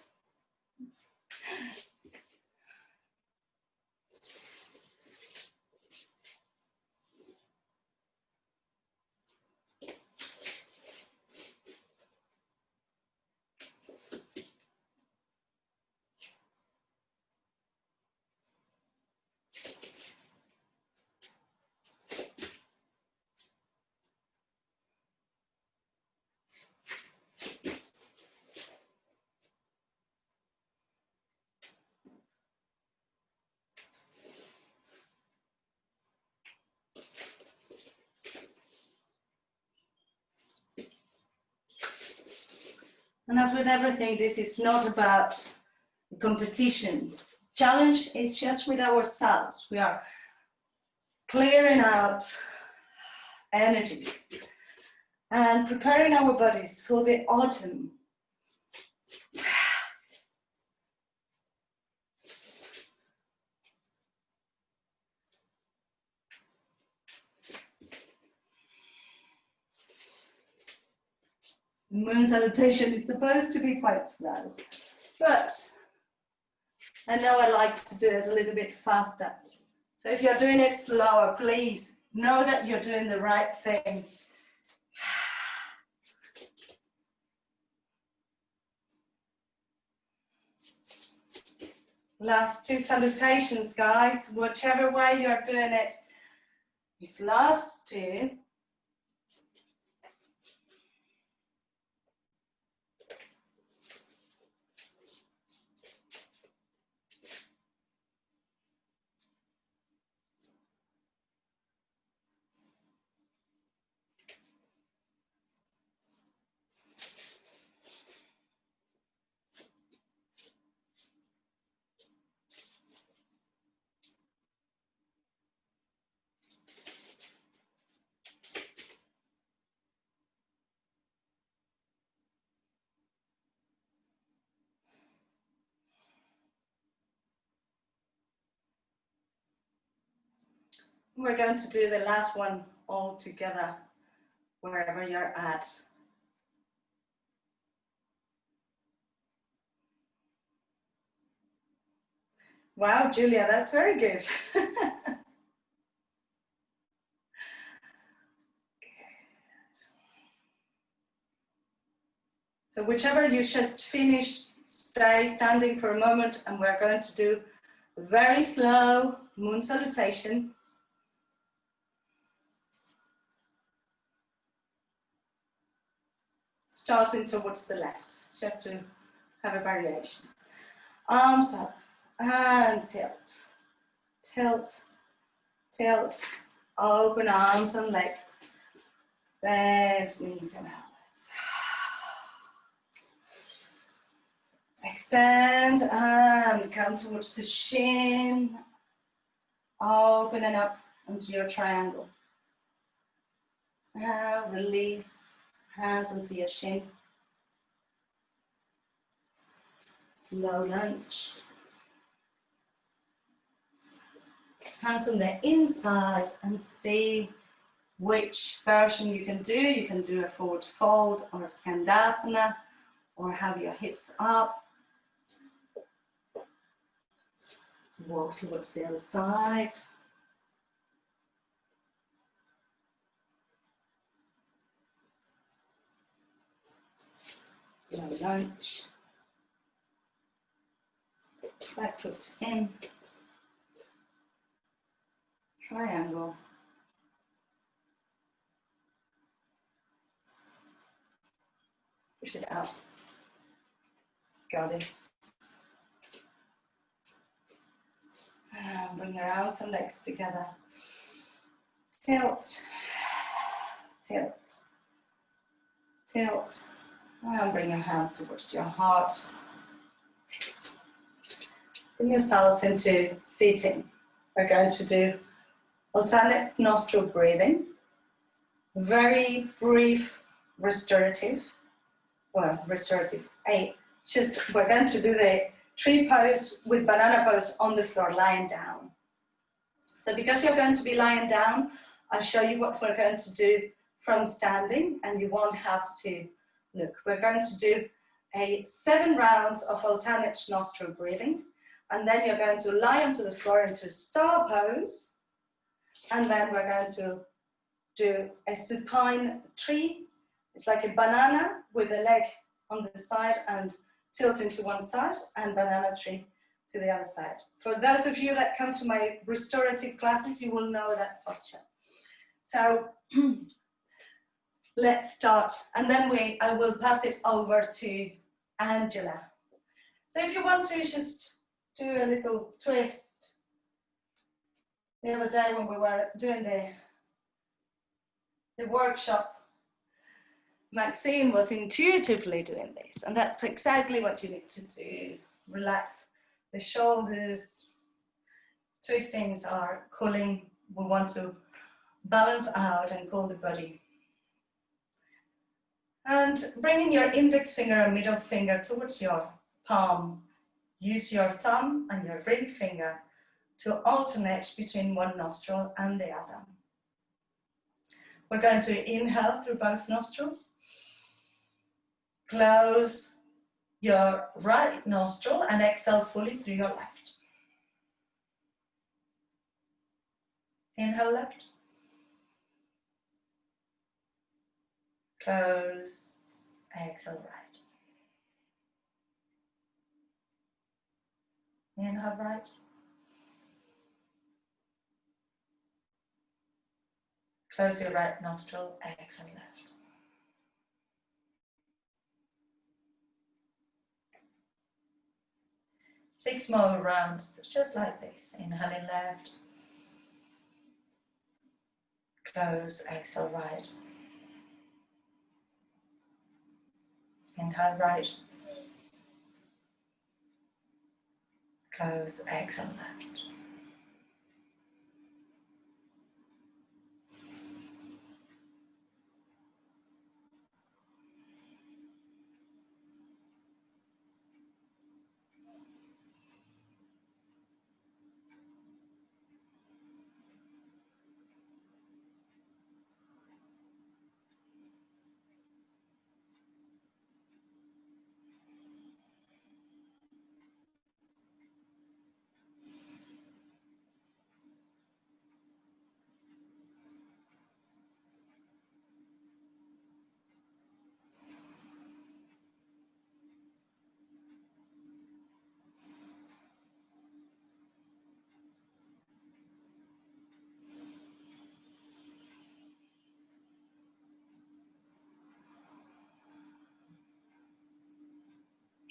And as with everything, this is not about competition. Challenge is just with ourselves. We are clearing out energies and preparing our bodies for the autumn. Moon salutation is supposed to be quite slow, but I know I like to do it a little bit faster. So if you're doing it slower, please know that you're doing the right thing. Last 2 salutations, guys, whichever way you're doing it. These last 2. We're going to do the last one all together, wherever you're at. Wow, Julia, that's very good. So whichever you just finished, stay standing for a moment, and we're going to do a very slow moon salutation. Starting towards the left, just to have a variation. Arms up and tilt, tilt, tilt. Open arms and legs. Bend knees and elbows. Extend and come towards the shin. Opening up into your triangle. Now release, hands onto your shin. Low lunge. Hands on the inside and see which version you can do. You can do a forward fold or a Skandasana, or have your hips up. Walk towards the other side. Low lunge. Back foot in. Triangle. Push it out. goddess. And bring your arms and legs together. Tilt, tilt, tilt. And bring your hands towards your heart. Bring yourselves into seating. We're going to do alternate nostril breathing. Very brief restorative. Well, restorative. We're going to do the tree pose with banana pose on the floor, lying down. So because you're going to be lying down, I'll show you what we're going to do from standing, and you won't have to look. We're going to do 7 rounds of alternate nostril breathing, and then you're going to lie onto the floor into star pose, and then we're going to do a supine tree. It's like a banana with a leg on the side and tilting to one side, and banana tree to the other side. For those of you that come to my restorative classes, you will know that posture. So let's start, and then I will pass it over to Angela. So if you want to just do a little twist. The other day when we were doing the workshop, Maxine was intuitively doing this, and that's exactly what you need to do. Relax the shoulders. Twistings are cooling. We want to balance out and cool the body. And bringing your index finger and middle finger towards your palm. Use your thumb and your ring finger to alternate between one nostril and the other. We're going to inhale through both nostrils. Close your right nostril and exhale fully through your left. Inhale left. Close, exhale right. Inhale right. Close your right nostril, exhale left. Six more rounds, just like this. Inhaling left. Close, exhale right. Inhale right. Close, exhale left.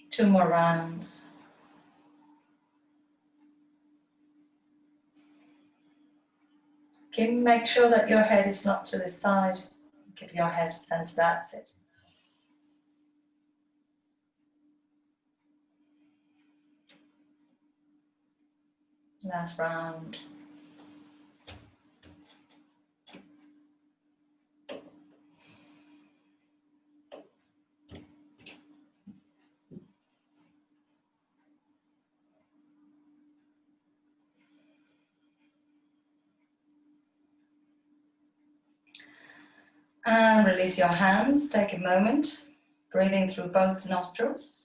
Two more rounds. Make sure that your head is not to the side. Give your head center, that's it. Last round. And release your hands, take a moment, breathing through both nostrils.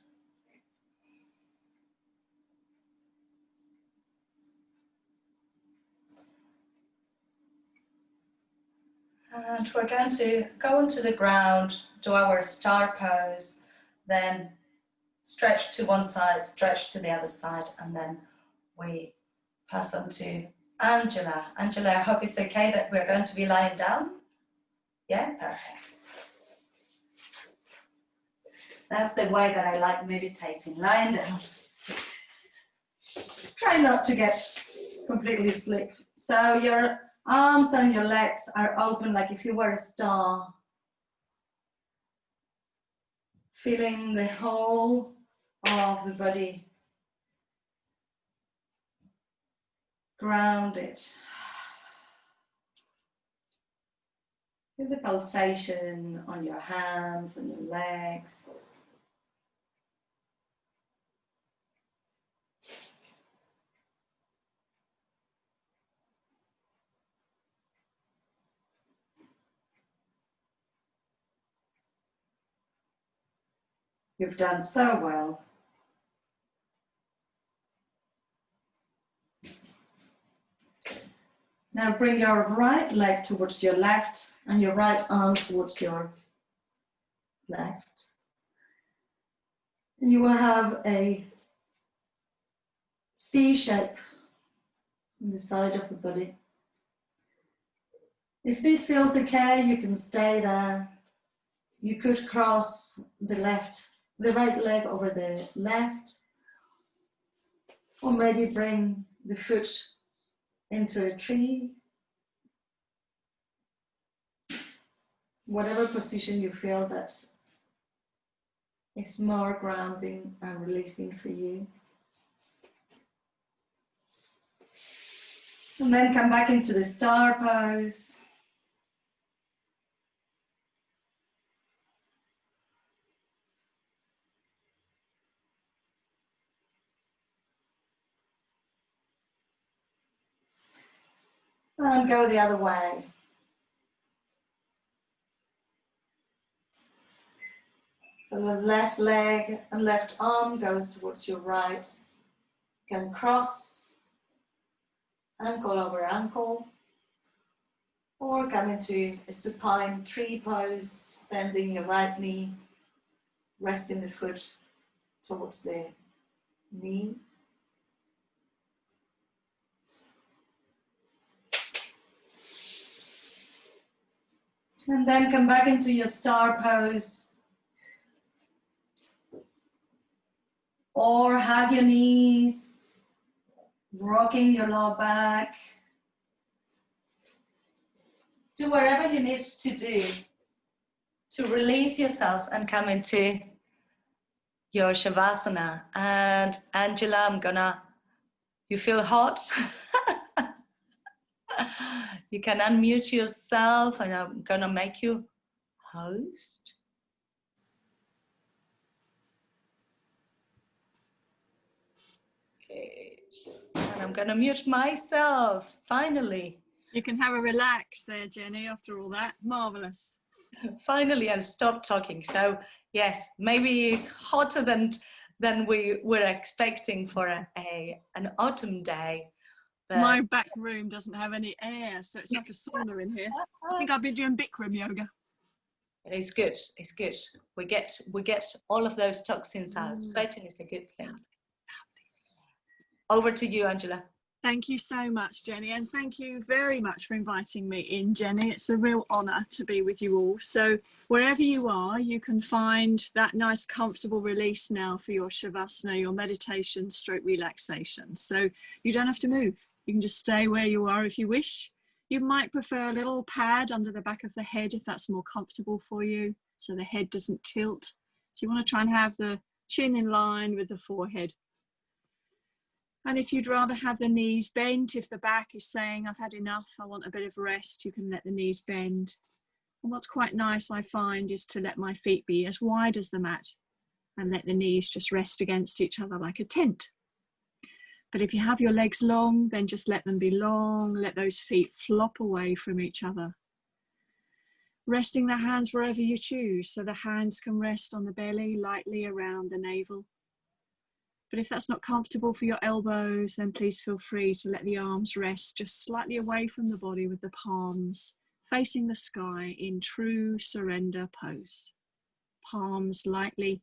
And we're going to go onto the ground, do our star pose, then stretch to one side, stretch to the other side, and then we pass on to Angela. Angela, I hope it's okay that we're going to be lying down. Yeah, perfect. That's the way that I like meditating, lying down. Try not to get completely asleep. So your arms and your legs are open like if you were a star. Feeling the whole of the body grounded. Feel the pulsation on your hands and your legs. You've done so well. Now bring your right leg towards your left and your right arm towards your left. And you will have a C shape on the side of the body. If this feels okay, you can stay there. You could cross the right leg over the left, or maybe bring the foot into a tree. Whatever position you feel that is more grounding and releasing for you. And then come back into the star pose. And go the other way. So the left leg and left arm goes towards your right. You can cross ankle over ankle, or come into a supine tree pose, bending your right knee, resting the foot towards the knee. And then come back into your star pose. Or hug your knees, rocking your lower back. Do whatever you need to do to release yourselves and come into your Shavasana. And Angela, you feel hot? You can unmute yourself and I'm gonna make you host. And I'm gonna mute myself, finally. You can have a relax there, Geny, after all that. Marvellous. Finally, I'll stop talking. So yes, maybe it's hotter than we were expecting for an autumn day. But my back room doesn't have any air, so it's like a sauna in here. I think I've been doing Bikram yoga. It's good. It's good. We get all of those toxins out. Sweating is a good thing. Over to you, Angela. Thank you so much, Geny, and thank you very much for inviting me in, Geny. It's a real honour to be with you all. So wherever you are, you can find that nice comfortable release now for your Shavasana, your meditation stroke relaxation. So you don't have to move. You can just stay where you are if you wish. You might prefer a little pad under the back of the head if that's more comfortable for you, so the head doesn't tilt. So you want to try and have the chin in line with the forehead. And if you'd rather have the knees bent, if the back is saying, I've had enough, I want a bit of rest, you can let the knees bend. And what's quite nice, I find, is to let my feet be as wide as the mat and let the knees just rest against each other like a tent. But if you have your legs long, then just let them be long, let those feet flop away from each other. Resting the hands wherever you choose, so the hands can rest on the belly, lightly around the navel. But if that's not comfortable for your elbows, then please feel free to let the arms rest just slightly away from the body with the palms facing the sky in true surrender pose. Palms lightly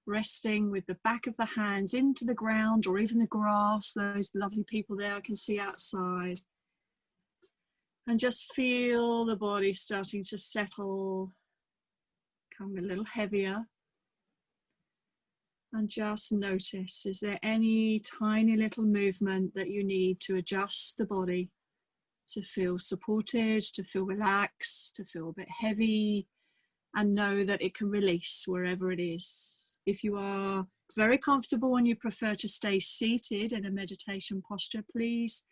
resting with the back of the hands into the ground or even the grass, those lovely people there I can see outside. And just feel the body starting to settle, become a little heavier. And just notice, is there any tiny little movement that you need to adjust the body to feel supported, to feel relaxed, to feel a bit heavy, and know that it can release wherever it is. If you are very comfortable and you prefer to stay seated in a meditation posture, please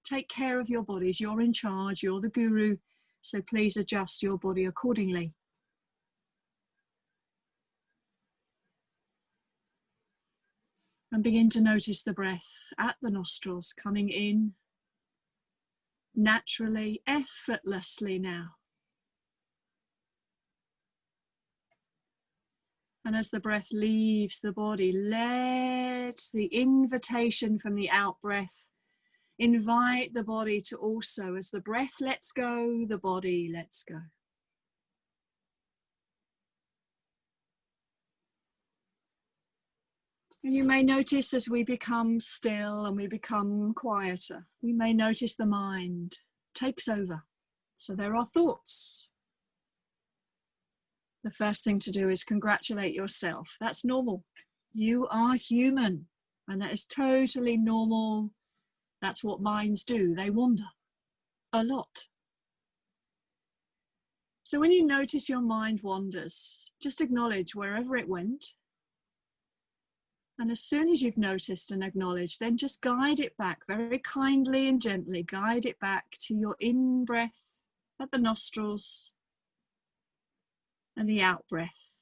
take care of your bodies. You're in charge, you're the guru, so please adjust your body accordingly. And begin to notice the breath at the nostrils coming in naturally, effortlessly now. And as the breath leaves the body, let the invitation from the out breath invite the body to also, as the breath lets go, the body lets go. And you may notice as we become still and we become quieter, we may notice the mind takes over. So there are thoughts. The first thing to do is congratulate yourself. That's normal. You are human, and that is totally normal. That's what minds do. They wander a lot. So when you notice your mind wanders, just acknowledge wherever it went. And as soon as you've noticed and acknowledged, then just guide it back very kindly and gently. Guide it back to your in-breath at the nostrils and the out-breath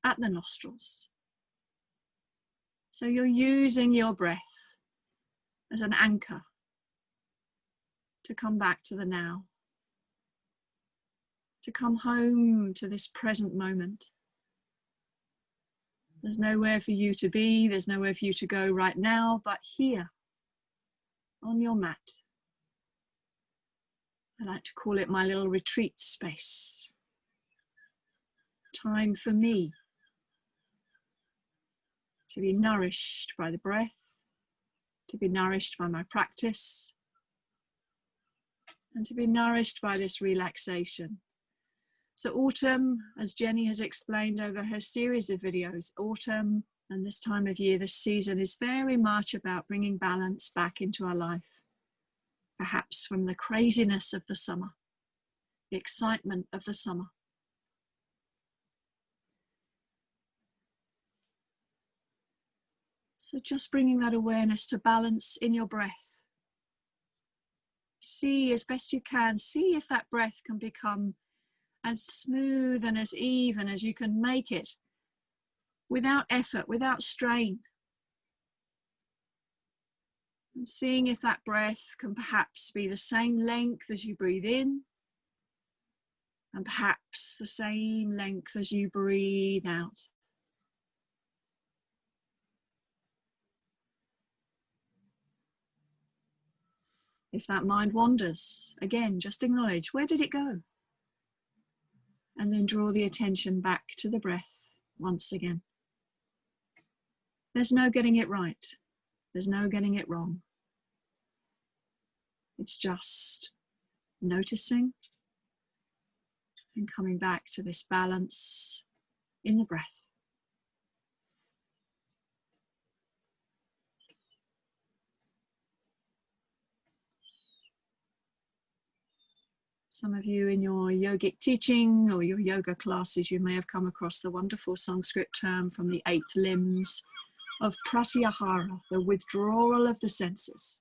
at the nostrils. So you're using your breath as an anchor to come back to the now, to come home to this present moment. There's nowhere for you to be, there's nowhere for you to go right now, but here on your mat. I like to call it my little retreat space. Time for me to be nourished by the breath, to be nourished by my practice, and to be nourished by this relaxation. So autumn, as Geny has explained over her series of videos, autumn and this time of year, this season is very much about bringing balance back into our life. Perhaps from the craziness of the summer, the excitement of the summer. So just bringing that awareness to balance in your breath. See as best you can, see if that breath can become as smooth and as even as you can make it, without effort, without strain. And seeing if that breath can perhaps be the same length as you breathe in, and perhaps the same length as you breathe out. If that mind wanders, again, just acknowledge, where did it go? And then draw the attention back to the breath once again. There's no getting it right. There's no getting it wrong. It's just noticing and coming back to this balance in the breath. Some of you in your yogic teaching or your yoga classes, you may have come across the wonderful Sanskrit term from the 8 limbs of pratyahara, the withdrawal of the senses.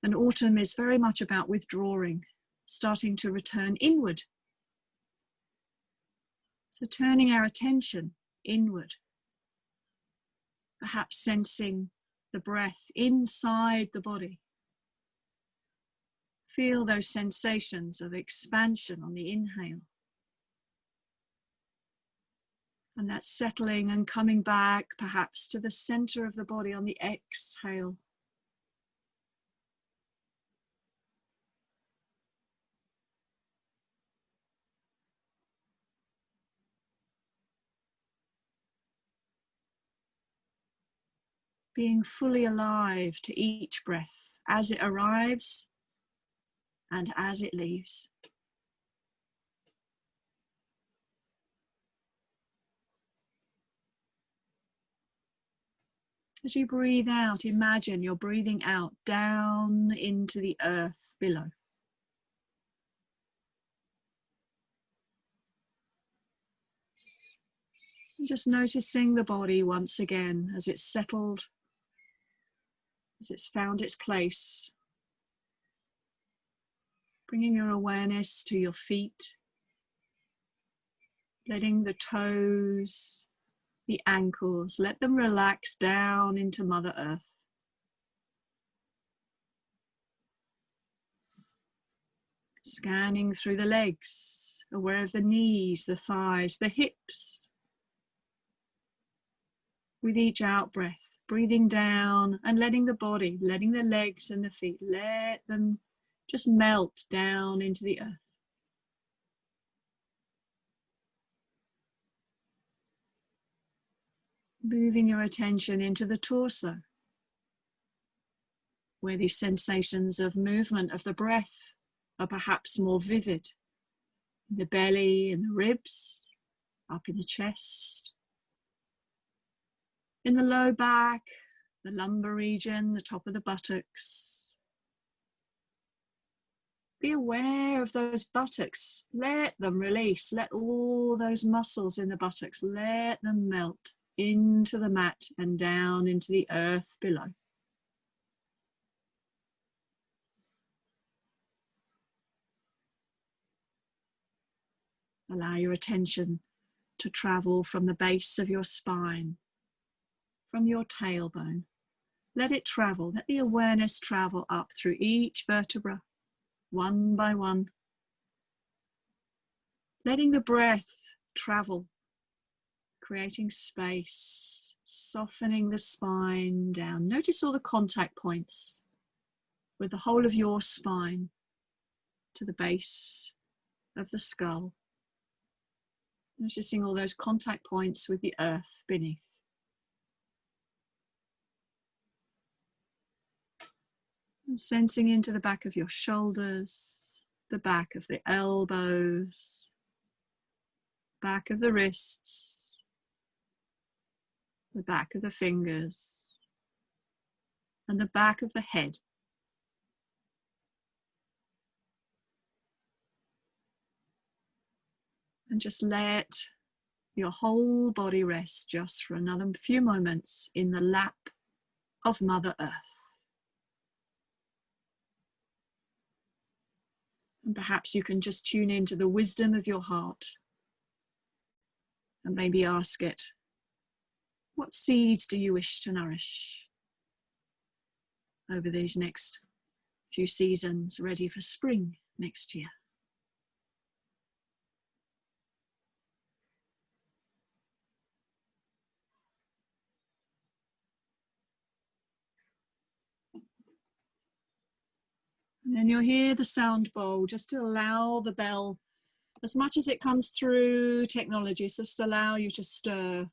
And autumn is very much about withdrawing, starting to return inward. So turning our attention inward, perhaps sensing the breath inside the body. Feel those sensations of expansion on the inhale. And that's settling and coming back perhaps to the center of the body on the exhale. Being fully alive to each breath as it arrives and as it leaves. As you breathe out, imagine you're breathing out down into the earth below. And just noticing the body once again as it's settled, as it's found its place. Bringing your awareness to your feet, letting the toes, the ankles, let them relax down into Mother Earth. Scanning through the legs, aware of the knees, the thighs, the hips. With each out breath, breathing down and letting the body, letting the legs and the feet, let them just melt down into the earth. Moving your attention into the torso, where these sensations of movement of the breath are perhaps more vivid. In the belly and the ribs, up in the chest, in the low back, the lumbar region, the top of the buttocks. Be aware of those buttocks. Let them release. Let all those muscles in the buttocks, let them melt into the mat and down into the earth below. Allow your attention to travel from the base of your spine, from your tailbone. Let it travel. Let the awareness travel up through each vertebra, one by one. Letting the breath travel, creating space, softening the spine down. Notice all the contact points with the whole of your spine to the base of the skull. Noticing all those contact points with the earth beneath. And sensing into the back of your shoulders, the back of the elbows, back of the wrists, the back of the fingers, and the back of the head. And just let your whole body rest just for another few moments in the lap of Mother Earth. And perhaps you can just tune into the wisdom of your heart and maybe ask it, what seeds do you wish to nourish over these next few seasons, ready for spring next year? And then you'll hear the sound bowl, just to allow the bell, as much as it comes through technology, just allow you to stir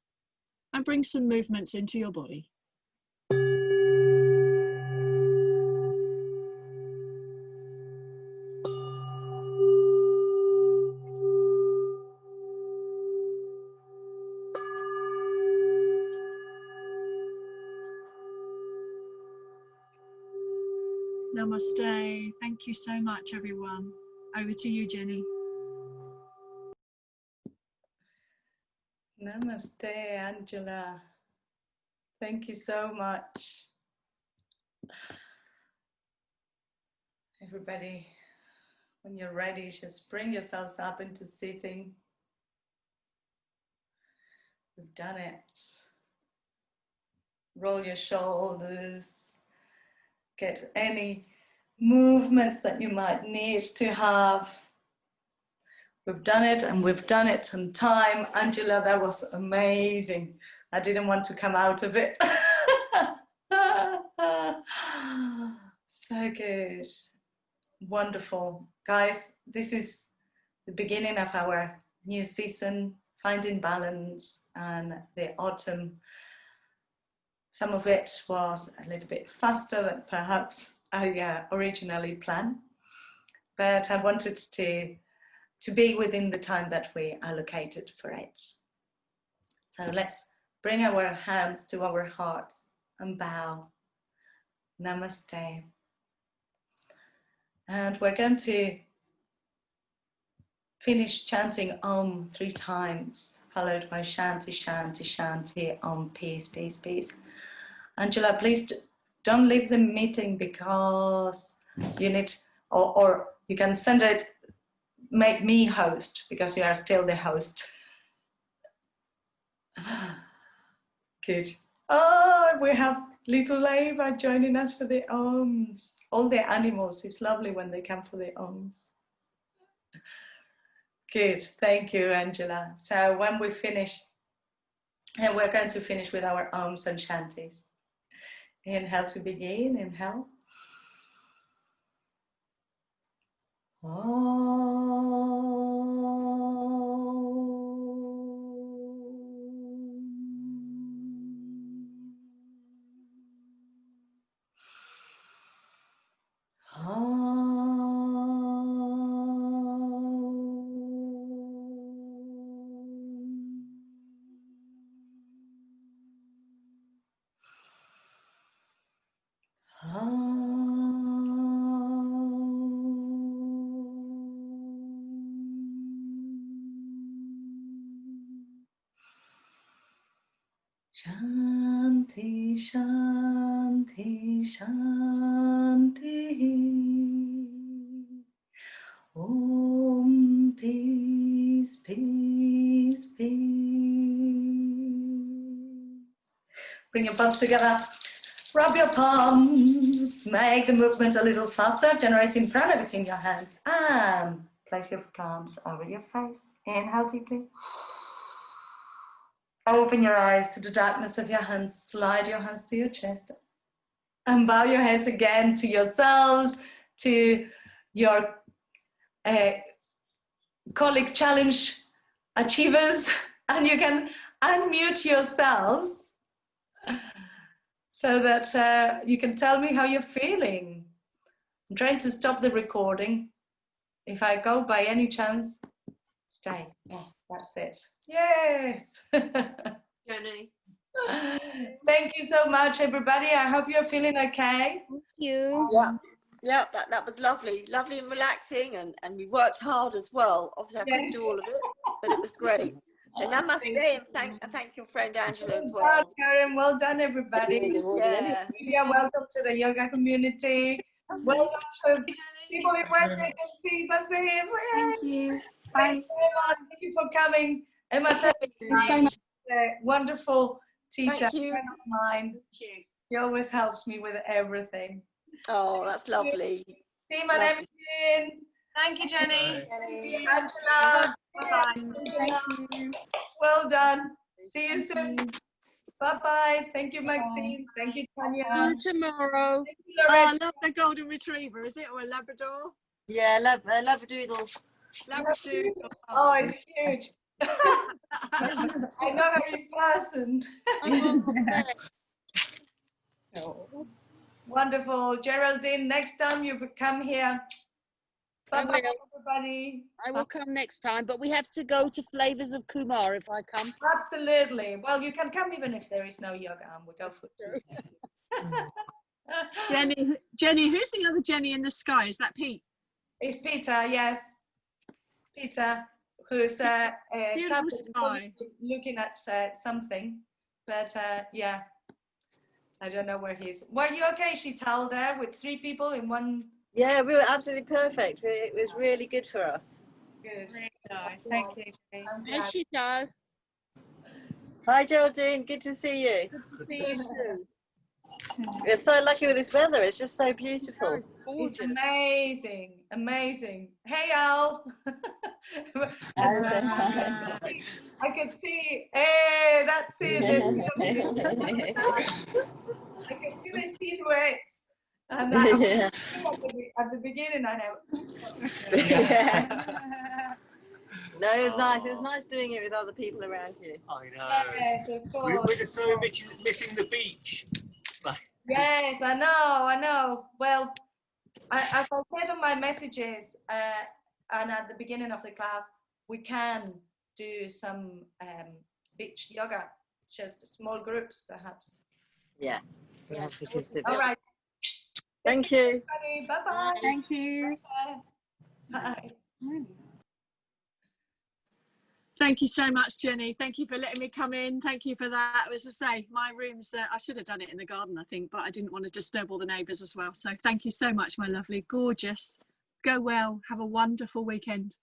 and bring some movements into your body. Namaste. Thank you so much, everyone. Over to you, Geny. Namaste, Angela. Thank you so much. Everybody, when you're ready, just bring yourselves up into sitting. We've done it. Roll your shoulders. Get any movements that you might need to have. We've done it, and we've done it in time. Angela, that was amazing. I didn't want to come out of it. So good. Wonderful. Guys, this is the beginning of our new season, finding balance, and the autumn. Some of it was a little bit faster than perhaps I originally planned, but I wanted to be within the time that we allocated for it. So let's bring our hands to our hearts and bow. Namaste. And we're going to finish chanting Om 3 times, followed by Shanti, Shanti, Shanti, Om, peace, peace, peace. Angela, please don't leave the meeting because you need, or you can send it, make me host because you are still the host. Good. Oh, we have little Ava joining us for the Oms. All the animals, it's lovely when they come for the Oms. Good, thank you, Angela. So when we finish, and we're going to finish with our Oms and Shantis. Inhale to begin, inhale. Shanti, Shanti, Shanti. Om, peace, peace, peace. Bring your palms together. Rub your palms. Make the movement a little faster, generating prana between your hands. And place your palms over your face. Inhale deeply. Open your eyes to the darkness of your hands. Slide your hands to your chest. And bow your heads again to yourselves, to your colleague challenge achievers. And you can unmute yourselves so that you can tell me how you're feeling. I'm trying to stop the recording. If I go by any chance, stay. Yeah, that's it. Yes. Geny. Thank you so much, everybody. I hope you're feeling okay. Thank you. Yeah, that was lovely and relaxing, and we worked hard as well. Obviously, I couldn't do all of it, but it was great. So namaste, and thank your friend Angela as well. Well done, Karen. Well done, everybody. Yeah. Julia, welcome to the yoga community. Welcome to people in West Agency. Thank you. Thank you, Emma. Thank you for coming. Emma, wonderful teacher, Thank you. friend of mine. She always helps me with everything. Oh, that's lovely. See my name again. Thank you, Geny. Angela. Bye-bye. Thank you. Well done. See you soon. Bye-bye. Thank you, Maxine. Thank you, Tanya. See you tomorrow. Thank you, Oh, I Loretta. love the golden retriever. Is it, or a Labrador? Yeah, Labradoodle. Labradoodle. Oh, it's huge. I know her in person. Wonderful. Geraldine, next time you come here. I Bye-bye, will. everybody. I will come next time, but we have to go to Flavors of Kumar if I come. Absolutely. Well, you can come even if there is no yoga, and we go for Geny, who's the other Geny in the sky? Is that Pete? It's Peter, yes. Peter, who's Beautiful sky. looking at something, but yeah, I don't know where he is. Were you okay, Shital, there with 3 people in one? Yeah, we were absolutely perfect. It was really good for us. Good. Really nice. Thank you. I'm There glad. she does. Hi, Geraldine. Good to see you. See you too. We're so lucky with this weather. It's just so beautiful. It's It's gorgeous. amazing, amazing. Hey, Al. I could see, hey, that's it. I could see the silhouettes. And at the beginning, I know. No, it was nice. It was nice doing it with other people around you. I know. Yes, of course. We're just so missing the beach. Yes, I know. Well, as I said on my messages and at the beginning of the class, we can do some beach yoga, just small groups perhaps. Yeah. We'll have to consider. All right. Thank you. Bye-bye. Thank you. Bye. Thank you so much, Jenny. Thank you for letting me come in. Thank you for that. As I say, my room's, I should have done it in the garden, I think, but I didn't want to disturb all the neighbours as well. So thank you so much, my lovely. Gorgeous. Go well. Have a wonderful weekend.